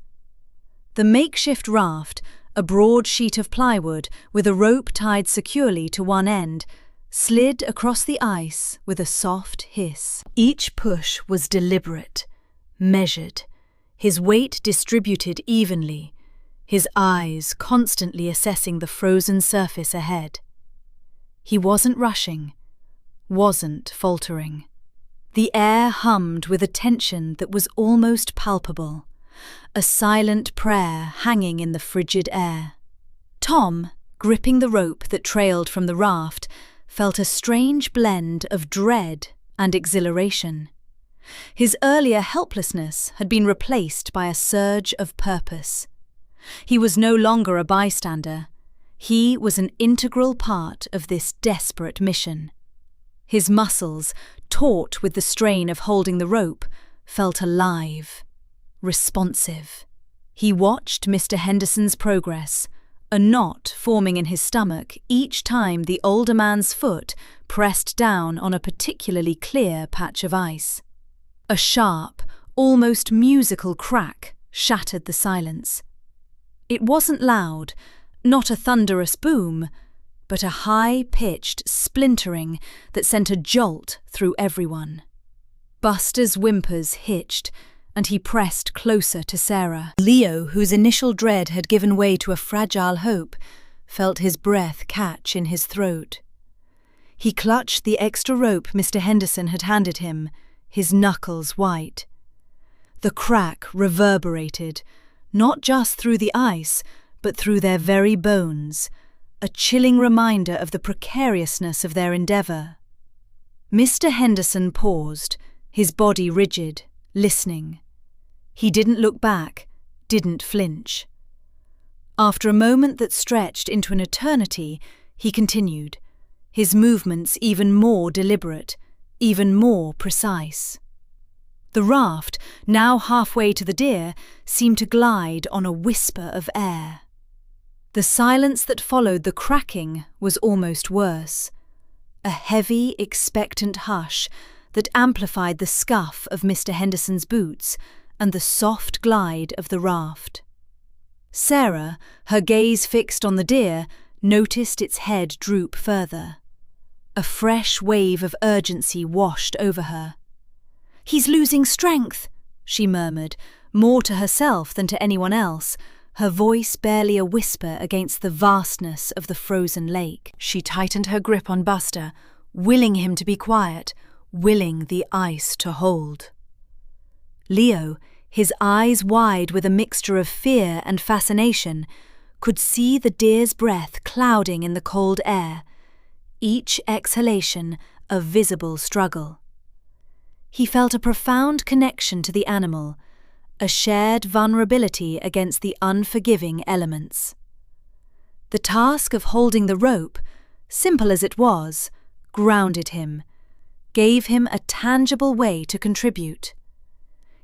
The makeshift raft, a broad sheet of plywood with a rope tied securely to one end, slid across the ice with a soft hiss. Each push was deliberate, measured, his weight distributed evenly, his eyes constantly assessing the frozen surface ahead. He wasn't rushing, wasn't faltering. The air hummed with a tension that was almost palpable, a silent prayer hanging in the frigid air. Tom, gripping the rope that trailed from the raft, felt a strange blend of dread and exhilaration. His earlier helplessness had been replaced by a surge of purpose. He was no longer a bystander. He was an integral part of this desperate mission. His muscles, taut with the strain of holding the rope, felt alive, responsive. He watched Mr. Henderson's progress, a knot forming in his stomach each time the older man's foot pressed down on a particularly clear patch of ice. A sharp, almost musical crack shattered the silence. It wasn't loud, not a thunderous boom, but a high-pitched splintering that sent a jolt through everyone. Buster's whimpers hitched, and he pressed closer to Sarah. Leo, whose initial dread had given way to a fragile hope, felt his breath catch in his throat. He clutched the extra rope Mr. Henderson had handed him, his knuckles white. The crack reverberated, not just through the ice, but through their very bones, a chilling reminder of the precariousness of their endeavour. Mr. Henderson paused, his body rigid, listening. He didn't look back, didn't flinch. After a moment that stretched into an eternity, he continued, his movements even more deliberate, even more precise. The raft, now halfway to the deer, seemed to glide on a whisper of air. The silence that followed the cracking was almost worse, a heavy, expectant hush that amplified the scuff of Mr. Henderson's boots and the soft glide of the raft. Sarah, her gaze fixed on the deer, noticed its head droop further. A fresh wave of urgency washed over her. "He's losing strength," she murmured, more to herself than to anyone else, her voice barely a whisper against the vastness of the frozen lake. She tightened her grip on Buster, willing him to be quiet, willing the ice to hold. Leo, his eyes wide with a mixture of fear and fascination, could see the deer's breath clouding in the cold air, each exhalation a visible struggle. He felt a profound connection to the animal, a shared vulnerability against the unforgiving elements. The task of holding the rope, simple as it was, grounded him, gave him a tangible way to contribute.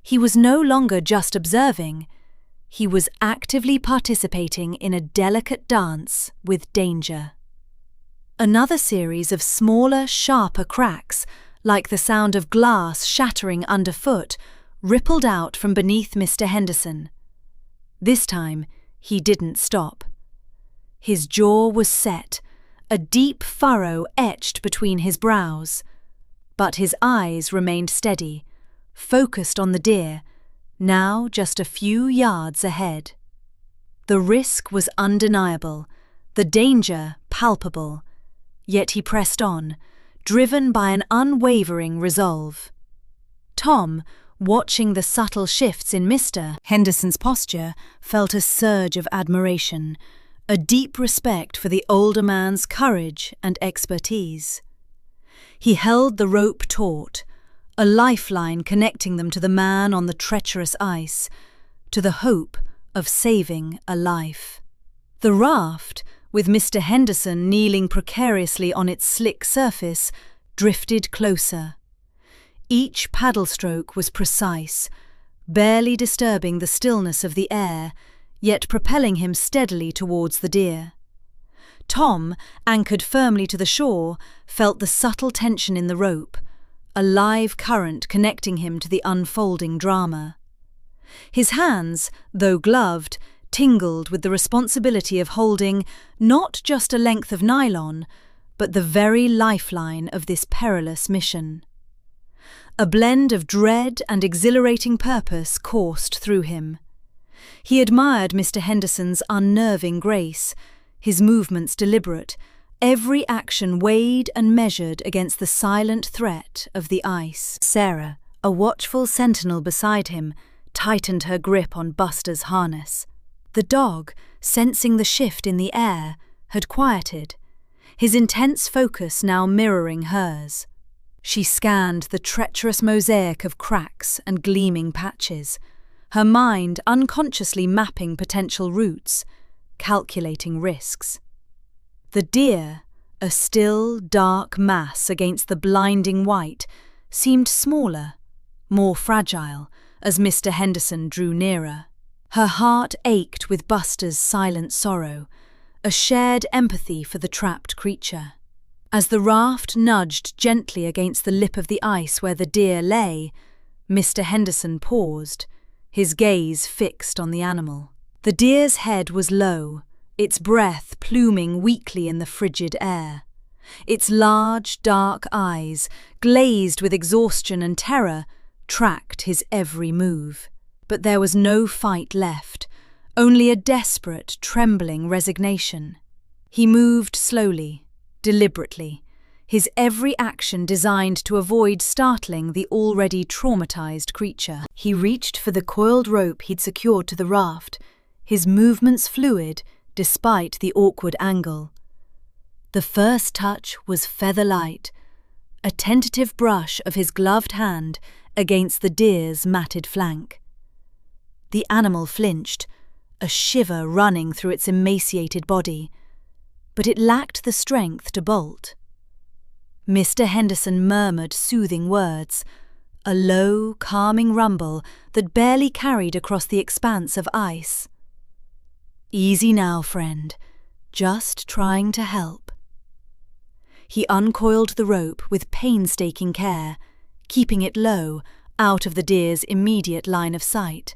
He was no longer just observing, he was actively participating in a delicate dance with danger. Another series of smaller, sharper cracks, like the sound of glass shattering underfoot, rippled out from beneath Mr. Henderson. This time, he didn't stop. His jaw was set, a deep furrow etched between his brows. But his eyes remained steady, focused on the deer, now just a few yards ahead. The risk was undeniable, the danger palpable, yet he pressed on, driven by an unwavering resolve. Tom, watching the subtle shifts in Mr. Henderson's posture, felt a surge of admiration, a deep respect for the older man's courage and expertise. He held the rope taut, a lifeline connecting them to the man on the treacherous ice, to the hope of saving a life. The raft, with Mr. Henderson kneeling precariously on its slick surface, drifted closer. Each paddle stroke was precise, barely disturbing the stillness of the air, yet propelling him steadily towards the deer. Tom, anchored firmly to the shore, felt the subtle tension in the rope, a live current connecting him to the unfolding drama. His hands, though gloved, tingled with the responsibility of holding not just a length of nylon, but the very lifeline of this perilous mission. A blend of dread and exhilarating purpose coursed through him. He admired Mr. Henderson's unnerving grace, his movements deliberate, every action weighed and measured against the silent threat of the ice. Sarah, a watchful sentinel beside him, tightened her grip on Buster's harness. The dog, sensing the shift in the air, had quieted, his intense focus now mirroring hers. She scanned the treacherous mosaic of cracks and gleaming patches, her mind unconsciously mapping potential routes, calculating risks. The deer, a still, dark mass against the blinding white, seemed smaller, more fragile, as Mr. Henderson drew nearer. Her heart ached with Buster's silent sorrow, a shared empathy for the trapped creature. As the raft nudged gently against the lip of the ice where the deer lay, Mr. Henderson paused, his gaze fixed on the animal. The deer's head was low, its breath pluming weakly in the frigid air. Its large, dark eyes, glazed with exhaustion and terror, tracked his every move. But there was no fight left, only a desperate, trembling resignation. He moved slowly, deliberately, his every action designed to avoid startling the already traumatized creature. He reached for the coiled rope he'd secured to the raft, his movements fluid despite the awkward angle. The first touch was feather-light, a tentative brush of his gloved hand against the deer's matted flank. The animal flinched, a shiver running through its emaciated body, but it lacked the strength to bolt. Mr. Henderson murmured soothing words, a low, calming rumble that barely carried across the expanse of ice. "Easy now, friend. Just trying to help." He uncoiled the rope with painstaking care, keeping it low, out of the deer's immediate line of sight.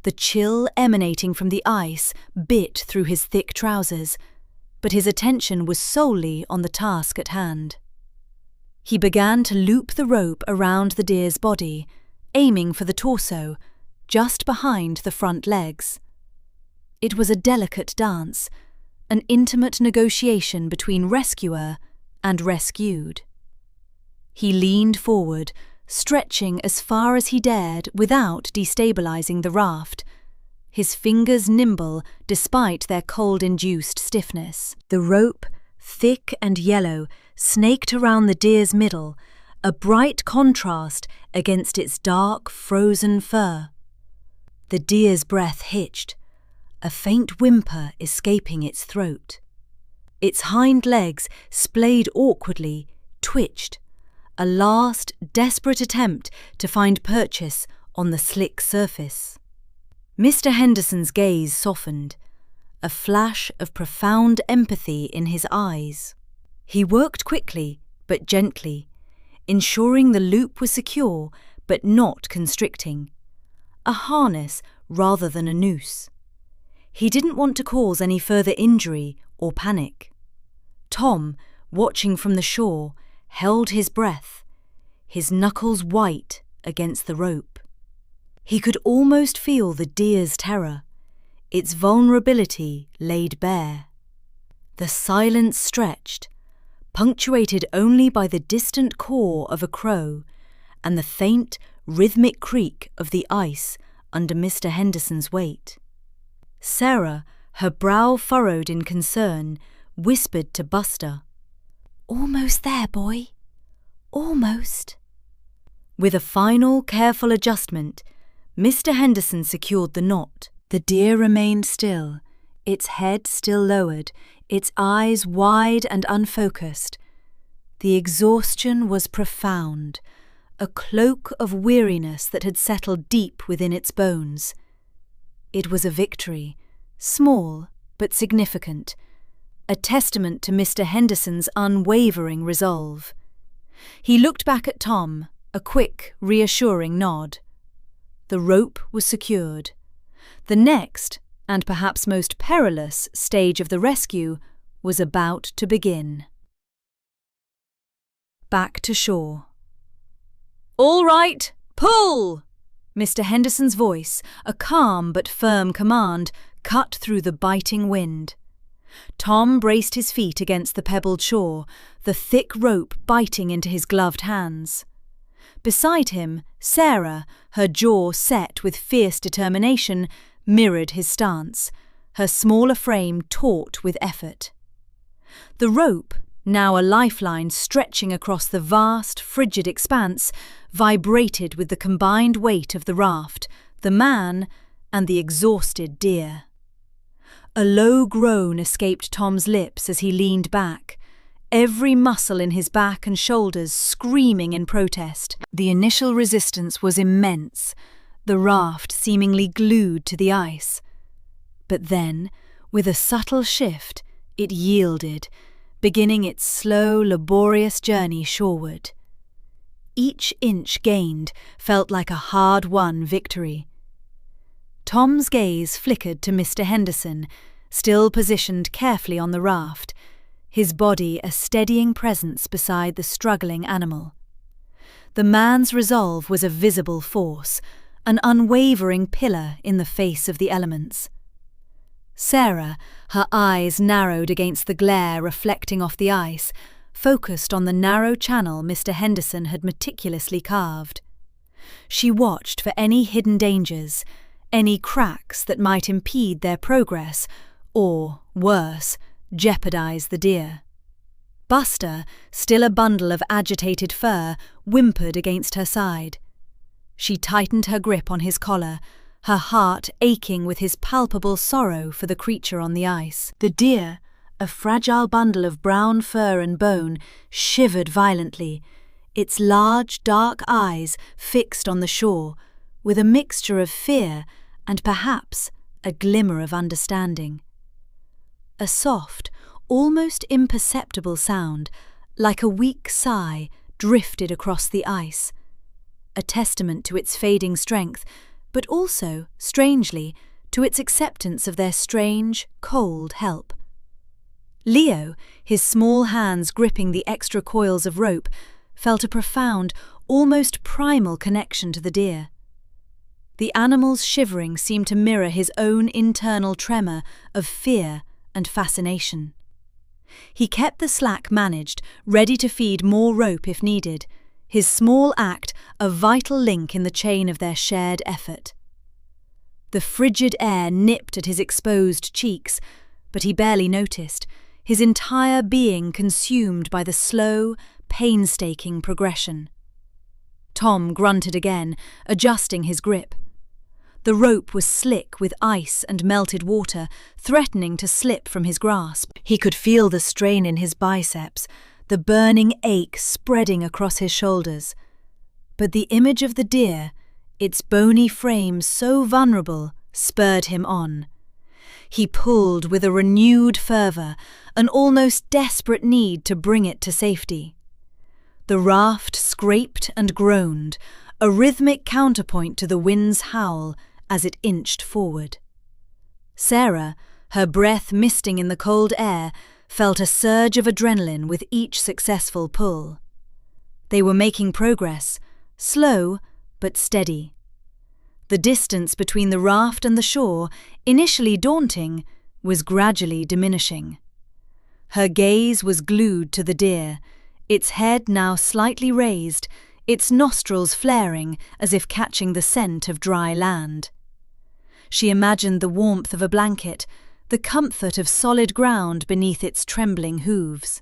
The chill emanating from the ice bit through his thick trousers, but his attention was solely on the task at hand. He began to loop the rope around the deer's body, aiming for the torso, just behind the front legs. It was a delicate dance, an intimate negotiation between rescuer and rescued. He leaned forward, stretching as far as he dared without destabilizing the raft, his fingers nimble despite their cold-induced stiffness. The rope, thick and yellow, snaked around the deer's middle, a bright contrast against its dark, frozen fur. The deer's breath hitched, a faint whimper escaping its throat. Its hind legs splayed awkwardly, twitched, a last, desperate attempt to find purchase on the slick surface. Mr. Henderson's gaze softened, a flash of profound empathy in his eyes. He worked quickly, but gently, ensuring the loop was secure but not constricting, a harness rather than a noose. He didn't want to cause any further injury or panic. Tom, watching from the shore, held his breath, his knuckles white against the rope. He could almost feel the deer's terror, its vulnerability laid bare. The silence stretched, punctuated only by the distant caw of a crow and the faint, rhythmic creak of the ice under Mr. Henderson's weight. Sarah, her brow furrowed in concern, whispered to Buster, "Almost there, boy. Almost." With a final, careful adjustment, Mr. Henderson secured the knot. The deer remained still, its head still lowered, its eyes wide and unfocused. The exhaustion was profound, a cloak of weariness that had settled deep within its bones. It was a victory, small but significant, a testament to Mr. Henderson's unwavering resolve. He looked back at Tom, a quick, reassuring nod. The rope was secured. The next, and perhaps most perilous, stage of the rescue was about to begin. Back to shore. "All right, pull!" Mr. Henderson's voice, a calm but firm command, cut through the biting wind. Tom braced his feet against the pebbled shore, the thick rope biting into his gloved hands. Beside him, Sarah, her jaw set with fierce determination, mirrored his stance, her smaller frame taut with effort. The rope, now a lifeline stretching across the vast, frigid expanse, vibrated with the combined weight of the raft, the man, and the exhausted deer. A low groan escaped Tom's lips as he leaned back, every muscle in his back and shoulders screaming in protest. The initial resistance was immense, the raft seemingly glued to the ice. But then, with a subtle shift, it yielded, beginning its slow, laborious journey shoreward. Each inch gained felt like a hard-won victory. Tom's gaze flickered to Mr. Henderson, still positioned carefully on the raft, his body a steadying presence beside the struggling animal. The man's resolve was a visible force, an unwavering pillar in the face of the elements. Sarah, her eyes narrowed against the glare reflecting off the ice, focused on the narrow channel Mr. Henderson had meticulously carved. She watched for any hidden dangers, any cracks that might impede their progress, or, worse, jeopardize the deer. Buster, still a bundle of agitated fur, whimpered against her side. She tightened her grip on his collar, her heart aching with his palpable sorrow for the creature on the ice. The deer, a fragile bundle of brown fur and bone, shivered violently, its large, dark eyes fixed on the shore, with a mixture of fear and perhaps a glimmer of understanding. A soft, almost imperceptible sound, like a weak sigh, drifted across the ice, a testament to its fading strength, but also, strangely, to its acceptance of their strange, cold help. Leo, his small hands gripping the extra coils of rope, felt a profound, almost primal connection to the deer. The animal's shivering seemed to mirror his own internal tremor of fear and fascination. He kept the slack managed, ready to feed more rope if needed, his small act a vital link in the chain of their shared effort. The frigid air nipped at his exposed cheeks, but he barely noticed, his entire being consumed by the slow, painstaking progression. Tom grunted again, adjusting his grip. The rope was slick with ice and melted water, threatening to slip from his grasp. He could feel the strain in his biceps, the burning ache spreading across his shoulders. But the image of the deer, its bony frame so vulnerable, spurred him on. He pulled with a renewed fervour, an almost desperate need to bring it to safety. The raft scraped and groaned, a rhythmic counterpoint to the wind's howl as it inched forward. Sarah, her breath misting in the cold air, felt a surge of adrenaline with each successful pull. They were making progress, slow but steady. The distance between the raft and the shore, initially daunting, was gradually diminishing. Her gaze was glued to the deer, its head now slightly raised, its nostrils flaring as if catching the scent of dry land. She imagined the warmth of a blanket, the comfort of solid ground beneath its trembling hooves.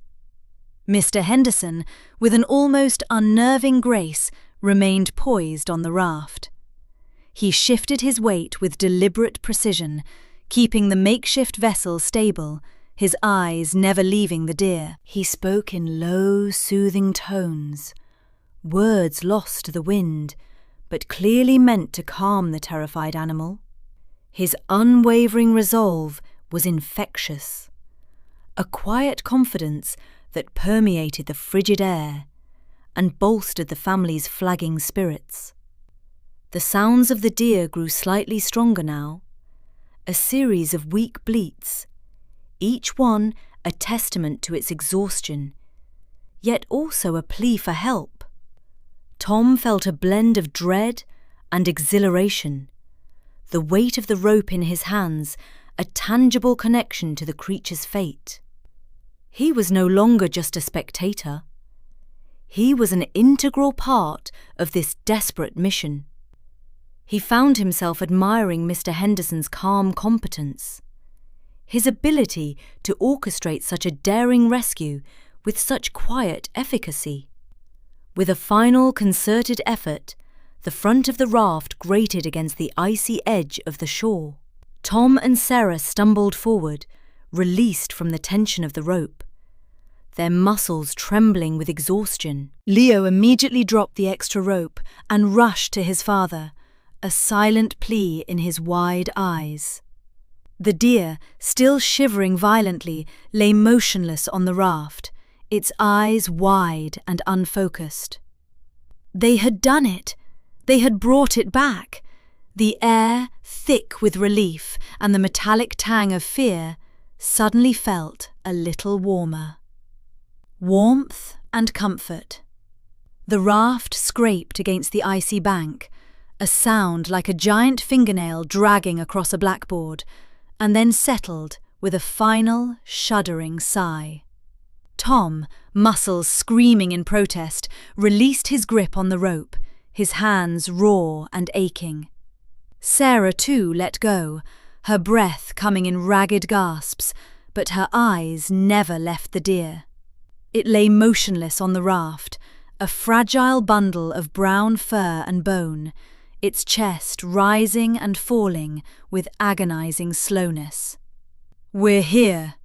Mr. Henderson, with an almost unnerving grace, remained poised on the raft. He shifted his weight with deliberate precision, keeping the makeshift vessel stable, his eyes never leaving the deer. He spoke in low, soothing tones, words lost to the wind, but clearly meant to calm the terrified animal. His unwavering resolve was infectious, a quiet confidence that permeated the frigid air and bolstered the family's flagging spirits. The sounds of the deer grew slightly stronger now, a series of weak bleats, each one a testament to its exhaustion, yet also a plea for help. Tom felt a blend of dread and exhilaration, the weight of the rope in his hands a tangible connection to the creature's fate. He was no longer just a spectator. He was an integral part of this desperate mission. He found himself admiring Mr. Henderson's calm competence, his ability to orchestrate such a daring rescue with such quiet efficacy. With a final concerted effort, the front of the raft grated against the icy edge of the shore. Tom and Sarah stumbled forward, released from the tension of the rope, their muscles trembling with exhaustion. Leo immediately dropped the extra rope and rushed to his father, a silent plea in his wide eyes. The deer, still shivering violently, lay motionless on the raft, its eyes wide and unfocused. They had done it. They had brought it back. The air, thick with relief and the metallic tang of fear, suddenly felt a little warmer. Warmth and comfort. The raft scraped against the icy bank, a sound like a giant fingernail dragging across a blackboard, and then settled with a final, shuddering sigh. Tom, muscles screaming in protest, released his grip on the rope, his hands raw and aching. Sarah, too, let go, her breath coming in ragged gasps, but her eyes never left the deer. It lay motionless on the raft, a fragile bundle of brown fur and bone, its chest rising and falling with agonizing slowness. "We're here."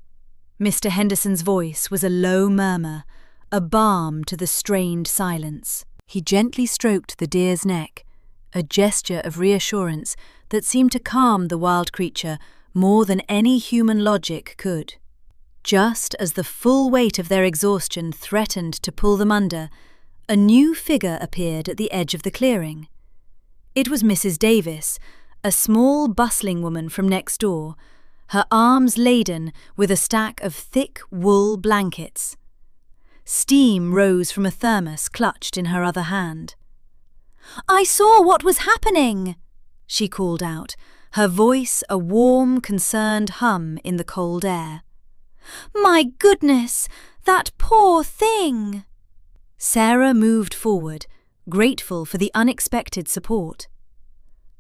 Mr. Henderson's voice was a low murmur, a balm to the strained silence. He gently stroked the deer's neck, a gesture of reassurance that seemed to calm the wild creature more than any human logic could. Just as the full weight of their exhaustion threatened to pull them under, a new figure appeared at the edge of the clearing. It was Mrs. Davis, a small, bustling woman from next door, her arms laden with a stack of thick wool blankets. Steam rose from a thermos clutched in her other hand. "I saw what was happening," she called out, her voice a warm, concerned hum in the cold air. "My goodness, that poor thing!" Sarah moved forward, grateful for the unexpected support.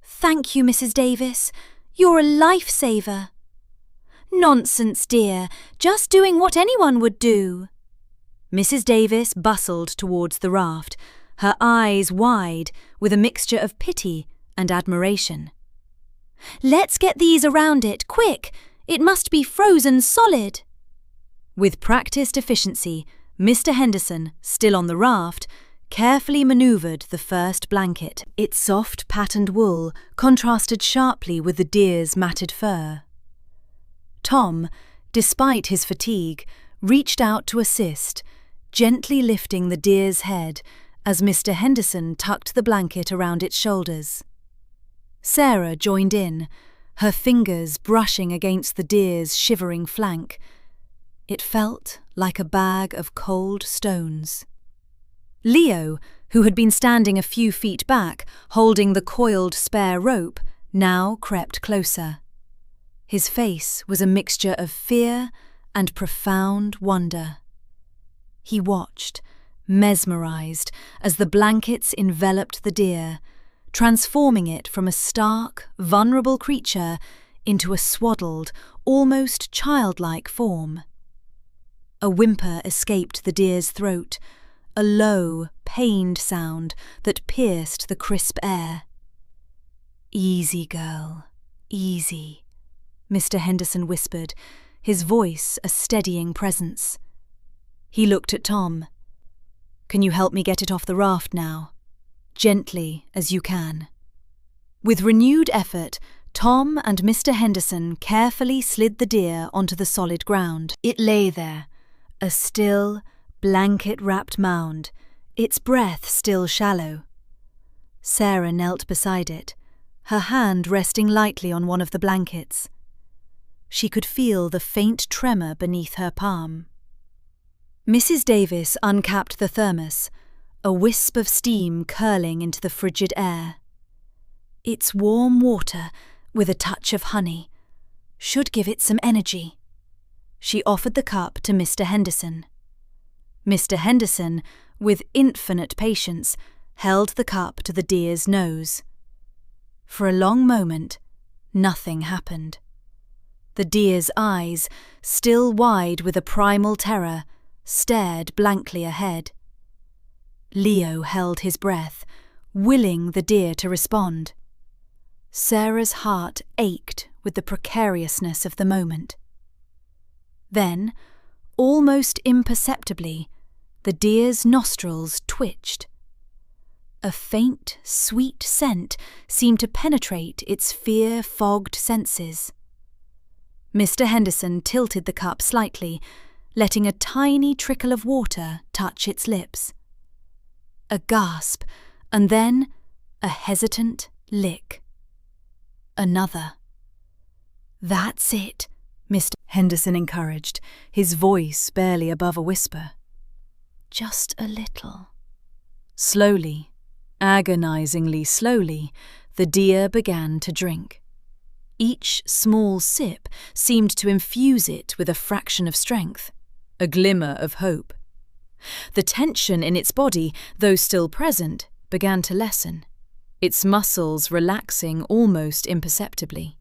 "Thank you, Mrs. Davis. You're a lifesaver." "Nonsense, dear. Just doing what anyone would do." Mrs. Davis bustled towards the raft, her eyes wide with a mixture of pity and admiration. "Let's get these around it, quick! It must be frozen solid." With practiced efficiency, Mr. Henderson, still on the raft, carefully manoeuvred the first blanket. Its soft, patterned wool contrasted sharply with the deer's matted fur. Tom, despite his fatigue, reached out to assist, gently lifting the deer's head as Mr. Henderson tucked the blanket around its shoulders. Sarah joined in, her fingers brushing against the deer's shivering flank. It felt like a bag of cold stones. Leo, who had been standing a few feet back, holding the coiled spare rope, now crept closer. His face was a mixture of fear and profound wonder. He watched, mesmerized, as the blankets enveloped the deer, transforming it from a stark, vulnerable creature into a swaddled, almost childlike form. A whimper escaped the deer's throat, a low, pained sound that pierced the crisp air. "Easy, girl, easy," Mr. Henderson whispered, his voice a steadying presence. He looked at Tom. "Can you help me get it off the raft now? Gently as you can." With renewed effort, Tom and Mr. Henderson carefully slid the deer onto the solid ground. It lay there, a still, blanket-wrapped mound, its breath still shallow. Sarah knelt beside it, her hand resting lightly on one of the blankets. She could feel the faint tremor beneath her palm. Mrs. Davis uncapped the thermos, a wisp of steam curling into the frigid air. Its warm water, with a touch of honey, should give it some energy. She offered the cup to Mr. Henderson. Mr. Henderson, with infinite patience, held the cup to the deer's nose. For a long moment, nothing happened. The deer's eyes, still wide with a primal terror, stared blankly ahead. Leo held his breath, willing the deer to respond. Sarah's heart ached with the precariousness of the moment. Then, almost imperceptibly, the deer's nostrils twitched. A faint, sweet scent seemed to penetrate its fear-fogged senses. Mr. Henderson tilted the cup slightly, letting a tiny trickle of water touch its lips. A gasp, and then a hesitant lick. Another. "That's it," Mr. Henderson encouraged, his voice barely above a whisper. "Just a little." Slowly, agonizingly slowly, the deer began to drink. Each small sip seemed to infuse it with a fraction of strength, a glimmer of hope. The tension in its body, though still present, began to lessen, its muscles relaxing almost imperceptibly.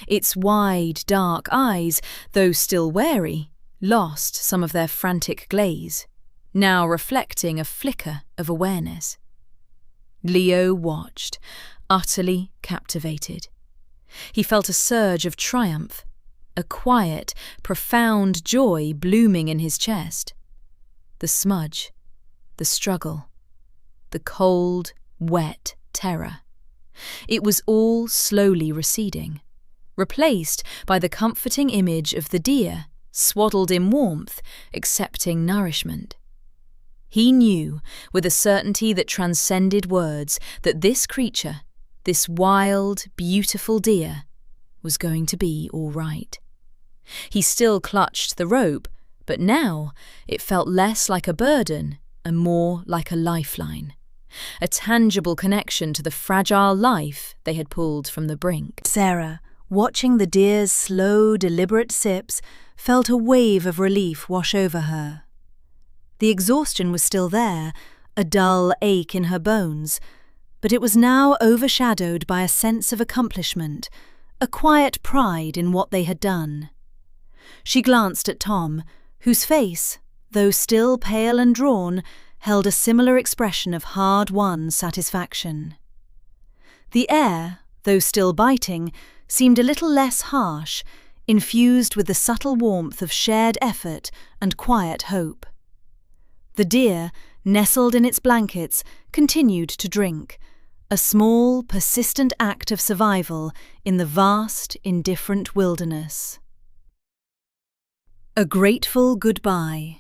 Its wide, dark eyes, though still wary, lost some of their frantic glaze, now reflecting a flicker of awareness. Leo watched, utterly captivated. He felt a surge of triumph, a quiet, profound joy blooming in his chest. The smudge, the struggle, the cold, wet terror. It was all slowly receding, replaced by the comforting image of the deer, swaddled in warmth, accepting nourishment. He knew, with a certainty that transcended words, that this creature, this wild, beautiful deer, was going to be all right. He still clutched the rope, but now it felt less like a burden and more like a lifeline, a tangible connection to the fragile life they had pulled from the brink. Sarah, watching the deer's slow, deliberate sips, felt a wave of relief wash over her. The exhaustion was still there, a dull ache in her bones, but it was now overshadowed by a sense of accomplishment, a quiet pride in what they had done. She glanced at Tom, whose face, though still pale and drawn, held a similar expression of hard-won satisfaction. The air, though still biting, seemed a little less harsh, infused with the subtle warmth of shared effort and quiet hope. The deer, nestled in its blankets, continued to drink, a small, persistent act of survival in the vast, indifferent wilderness. A grateful goodbye.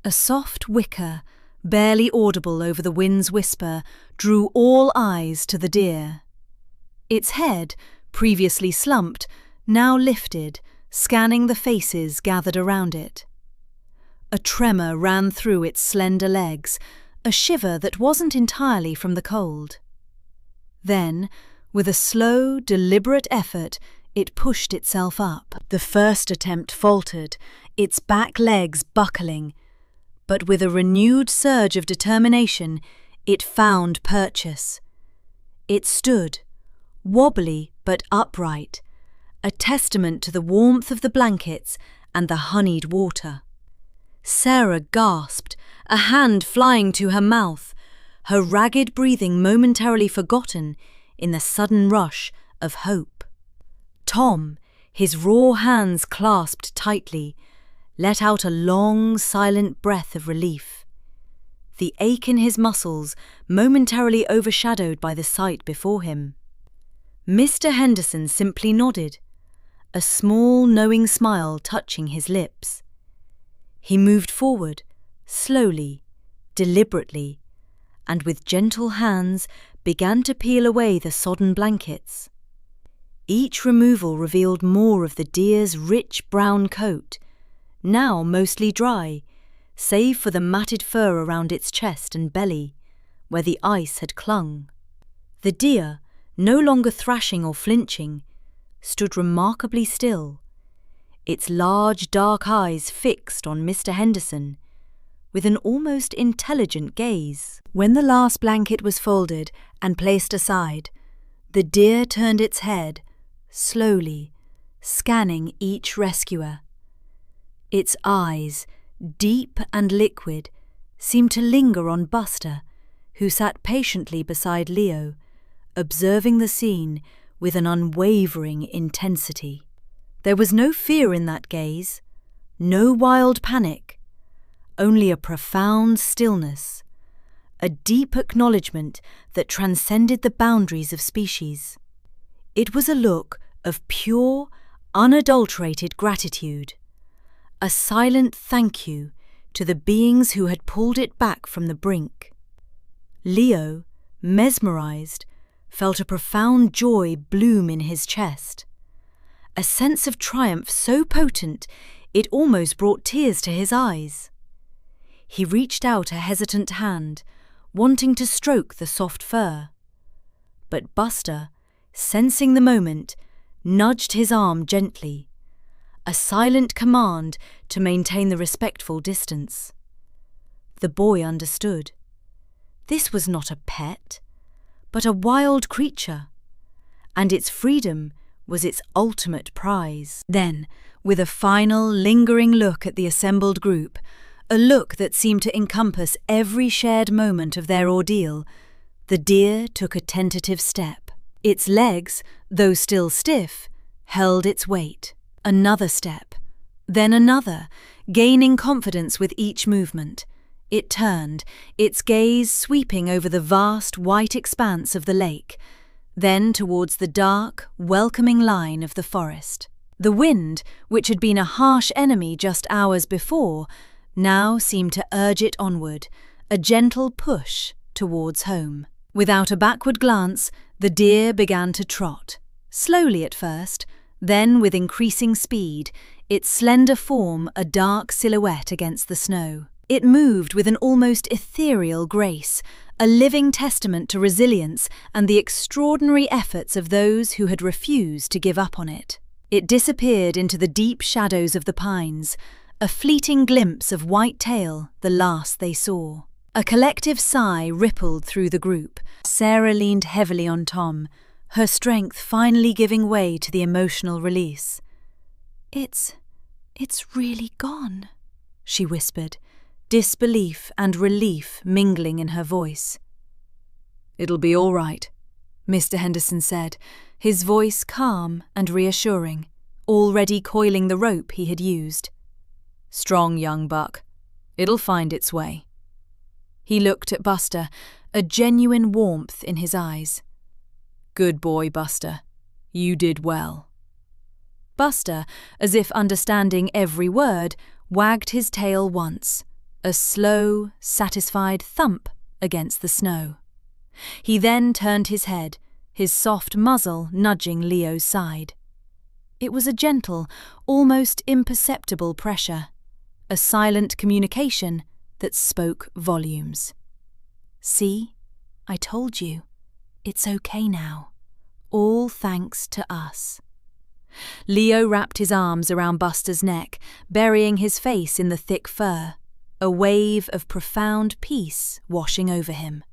A soft whicker, barely audible over the wind's whisper, drew all eyes to the deer. Its head, previously slumped, now lifted, scanning the faces gathered around it. A tremor ran through its slender legs, a shiver that wasn't entirely from the cold. Then, with a slow, deliberate effort, it pushed itself up. The first attempt faltered, its back legs buckling, but with a renewed surge of determination, it found purchase. It stood, wobbly but upright, a testament to the warmth of the blankets and the honeyed water. Sarah gasped, a hand flying to her mouth, her ragged breathing momentarily forgotten in the sudden rush of hope. Tom, his raw hands clasped tightly, let out a long, silent breath of relief. The ache in his muscles momentarily overshadowed by the sight before him. Mr. Henderson simply nodded, a small, knowing smile touching his lips. He moved forward, slowly, deliberately, and with gentle hands began to peel away the sodden blankets. Each removal revealed more of the deer's rich brown coat, now mostly dry, save for the matted fur around its chest and belly, where the ice had clung. The deer, no longer thrashing or flinching, stood remarkably still, its large dark eyes fixed on Mr. Henderson, with an almost intelligent gaze. When the last blanket was folded and placed aside, the deer turned its head, slowly, scanning each rescuer. Its eyes, deep and liquid, seemed to linger on Buster, who sat patiently beside Leo, observing the scene with an unwavering intensity. There was no fear in that gaze, no wild panic, only a profound stillness, a deep acknowledgement that transcended the boundaries of species. It was a look of pure, unadulterated gratitude, a silent thank you to the beings who had pulled it back from the brink. Leo, mesmerized, felt a profound joy bloom in his chest, a sense of triumph so potent it almost brought tears to his eyes. He reached out a hesitant hand, wanting to stroke the soft fur. But Buster, sensing the moment, nudged his arm gently, a silent command to maintain the respectful distance. The boy understood. This was not a pet, but a wild creature, and its freedom was its ultimate prize. Then, with a final, lingering look at the assembled group, a look that seemed to encompass every shared moment of their ordeal, the deer took a tentative step. Its legs, though still stiff, held its weight. Another step, then another, gaining confidence with each movement. It turned, its gaze sweeping over the vast white expanse of the lake, then towards the dark, welcoming line of the forest. The wind, which had been a harsh enemy just hours before, now seemed to urge it onward, a gentle push towards home. Without a backward glance, the deer began to trot, slowly at first, then with increasing speed, its slender form a dark silhouette against the snow. It moved with an almost ethereal grace, a living testament to resilience and the extraordinary efforts of those who had refused to give up on it. It disappeared into the deep shadows of the pines, a fleeting glimpse of white tail, the last they saw. A collective sigh rippled through the group. Sarah leaned heavily on Tom, her strength finally giving way to the emotional release. It's really gone," she whispered, disbelief and relief mingling in her voice. "It'll be all right," Mr. Henderson said, his voice calm and reassuring, already coiling the rope he had used. "Strong young buck. It'll find its way." He looked at Buster, a genuine warmth in his eyes. "Good boy, Buster. You did well." Buster, as if understanding every word, wagged his tail once, a slow, satisfied thump against the snow. He then turned his head, his soft muzzle nudging Leo's side. It was a gentle, almost imperceptible pressure, a silent communication that spoke volumes. "See, I told you. It's okay now. All thanks to us." Leo wrapped his arms around Buster's neck, burying his face in the thick fur, a wave of profound peace washing over him.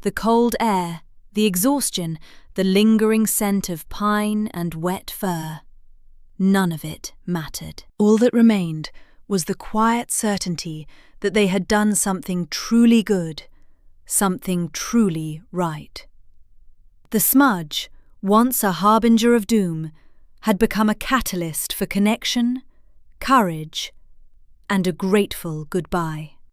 The cold air, the exhaustion, the lingering scent of pine and wet fur, none of it mattered. All that remained was the quiet certainty that they had done something truly good, something truly right. The smudge, once a harbinger of doom, had become a catalyst for connection, courage, and a grateful goodbye.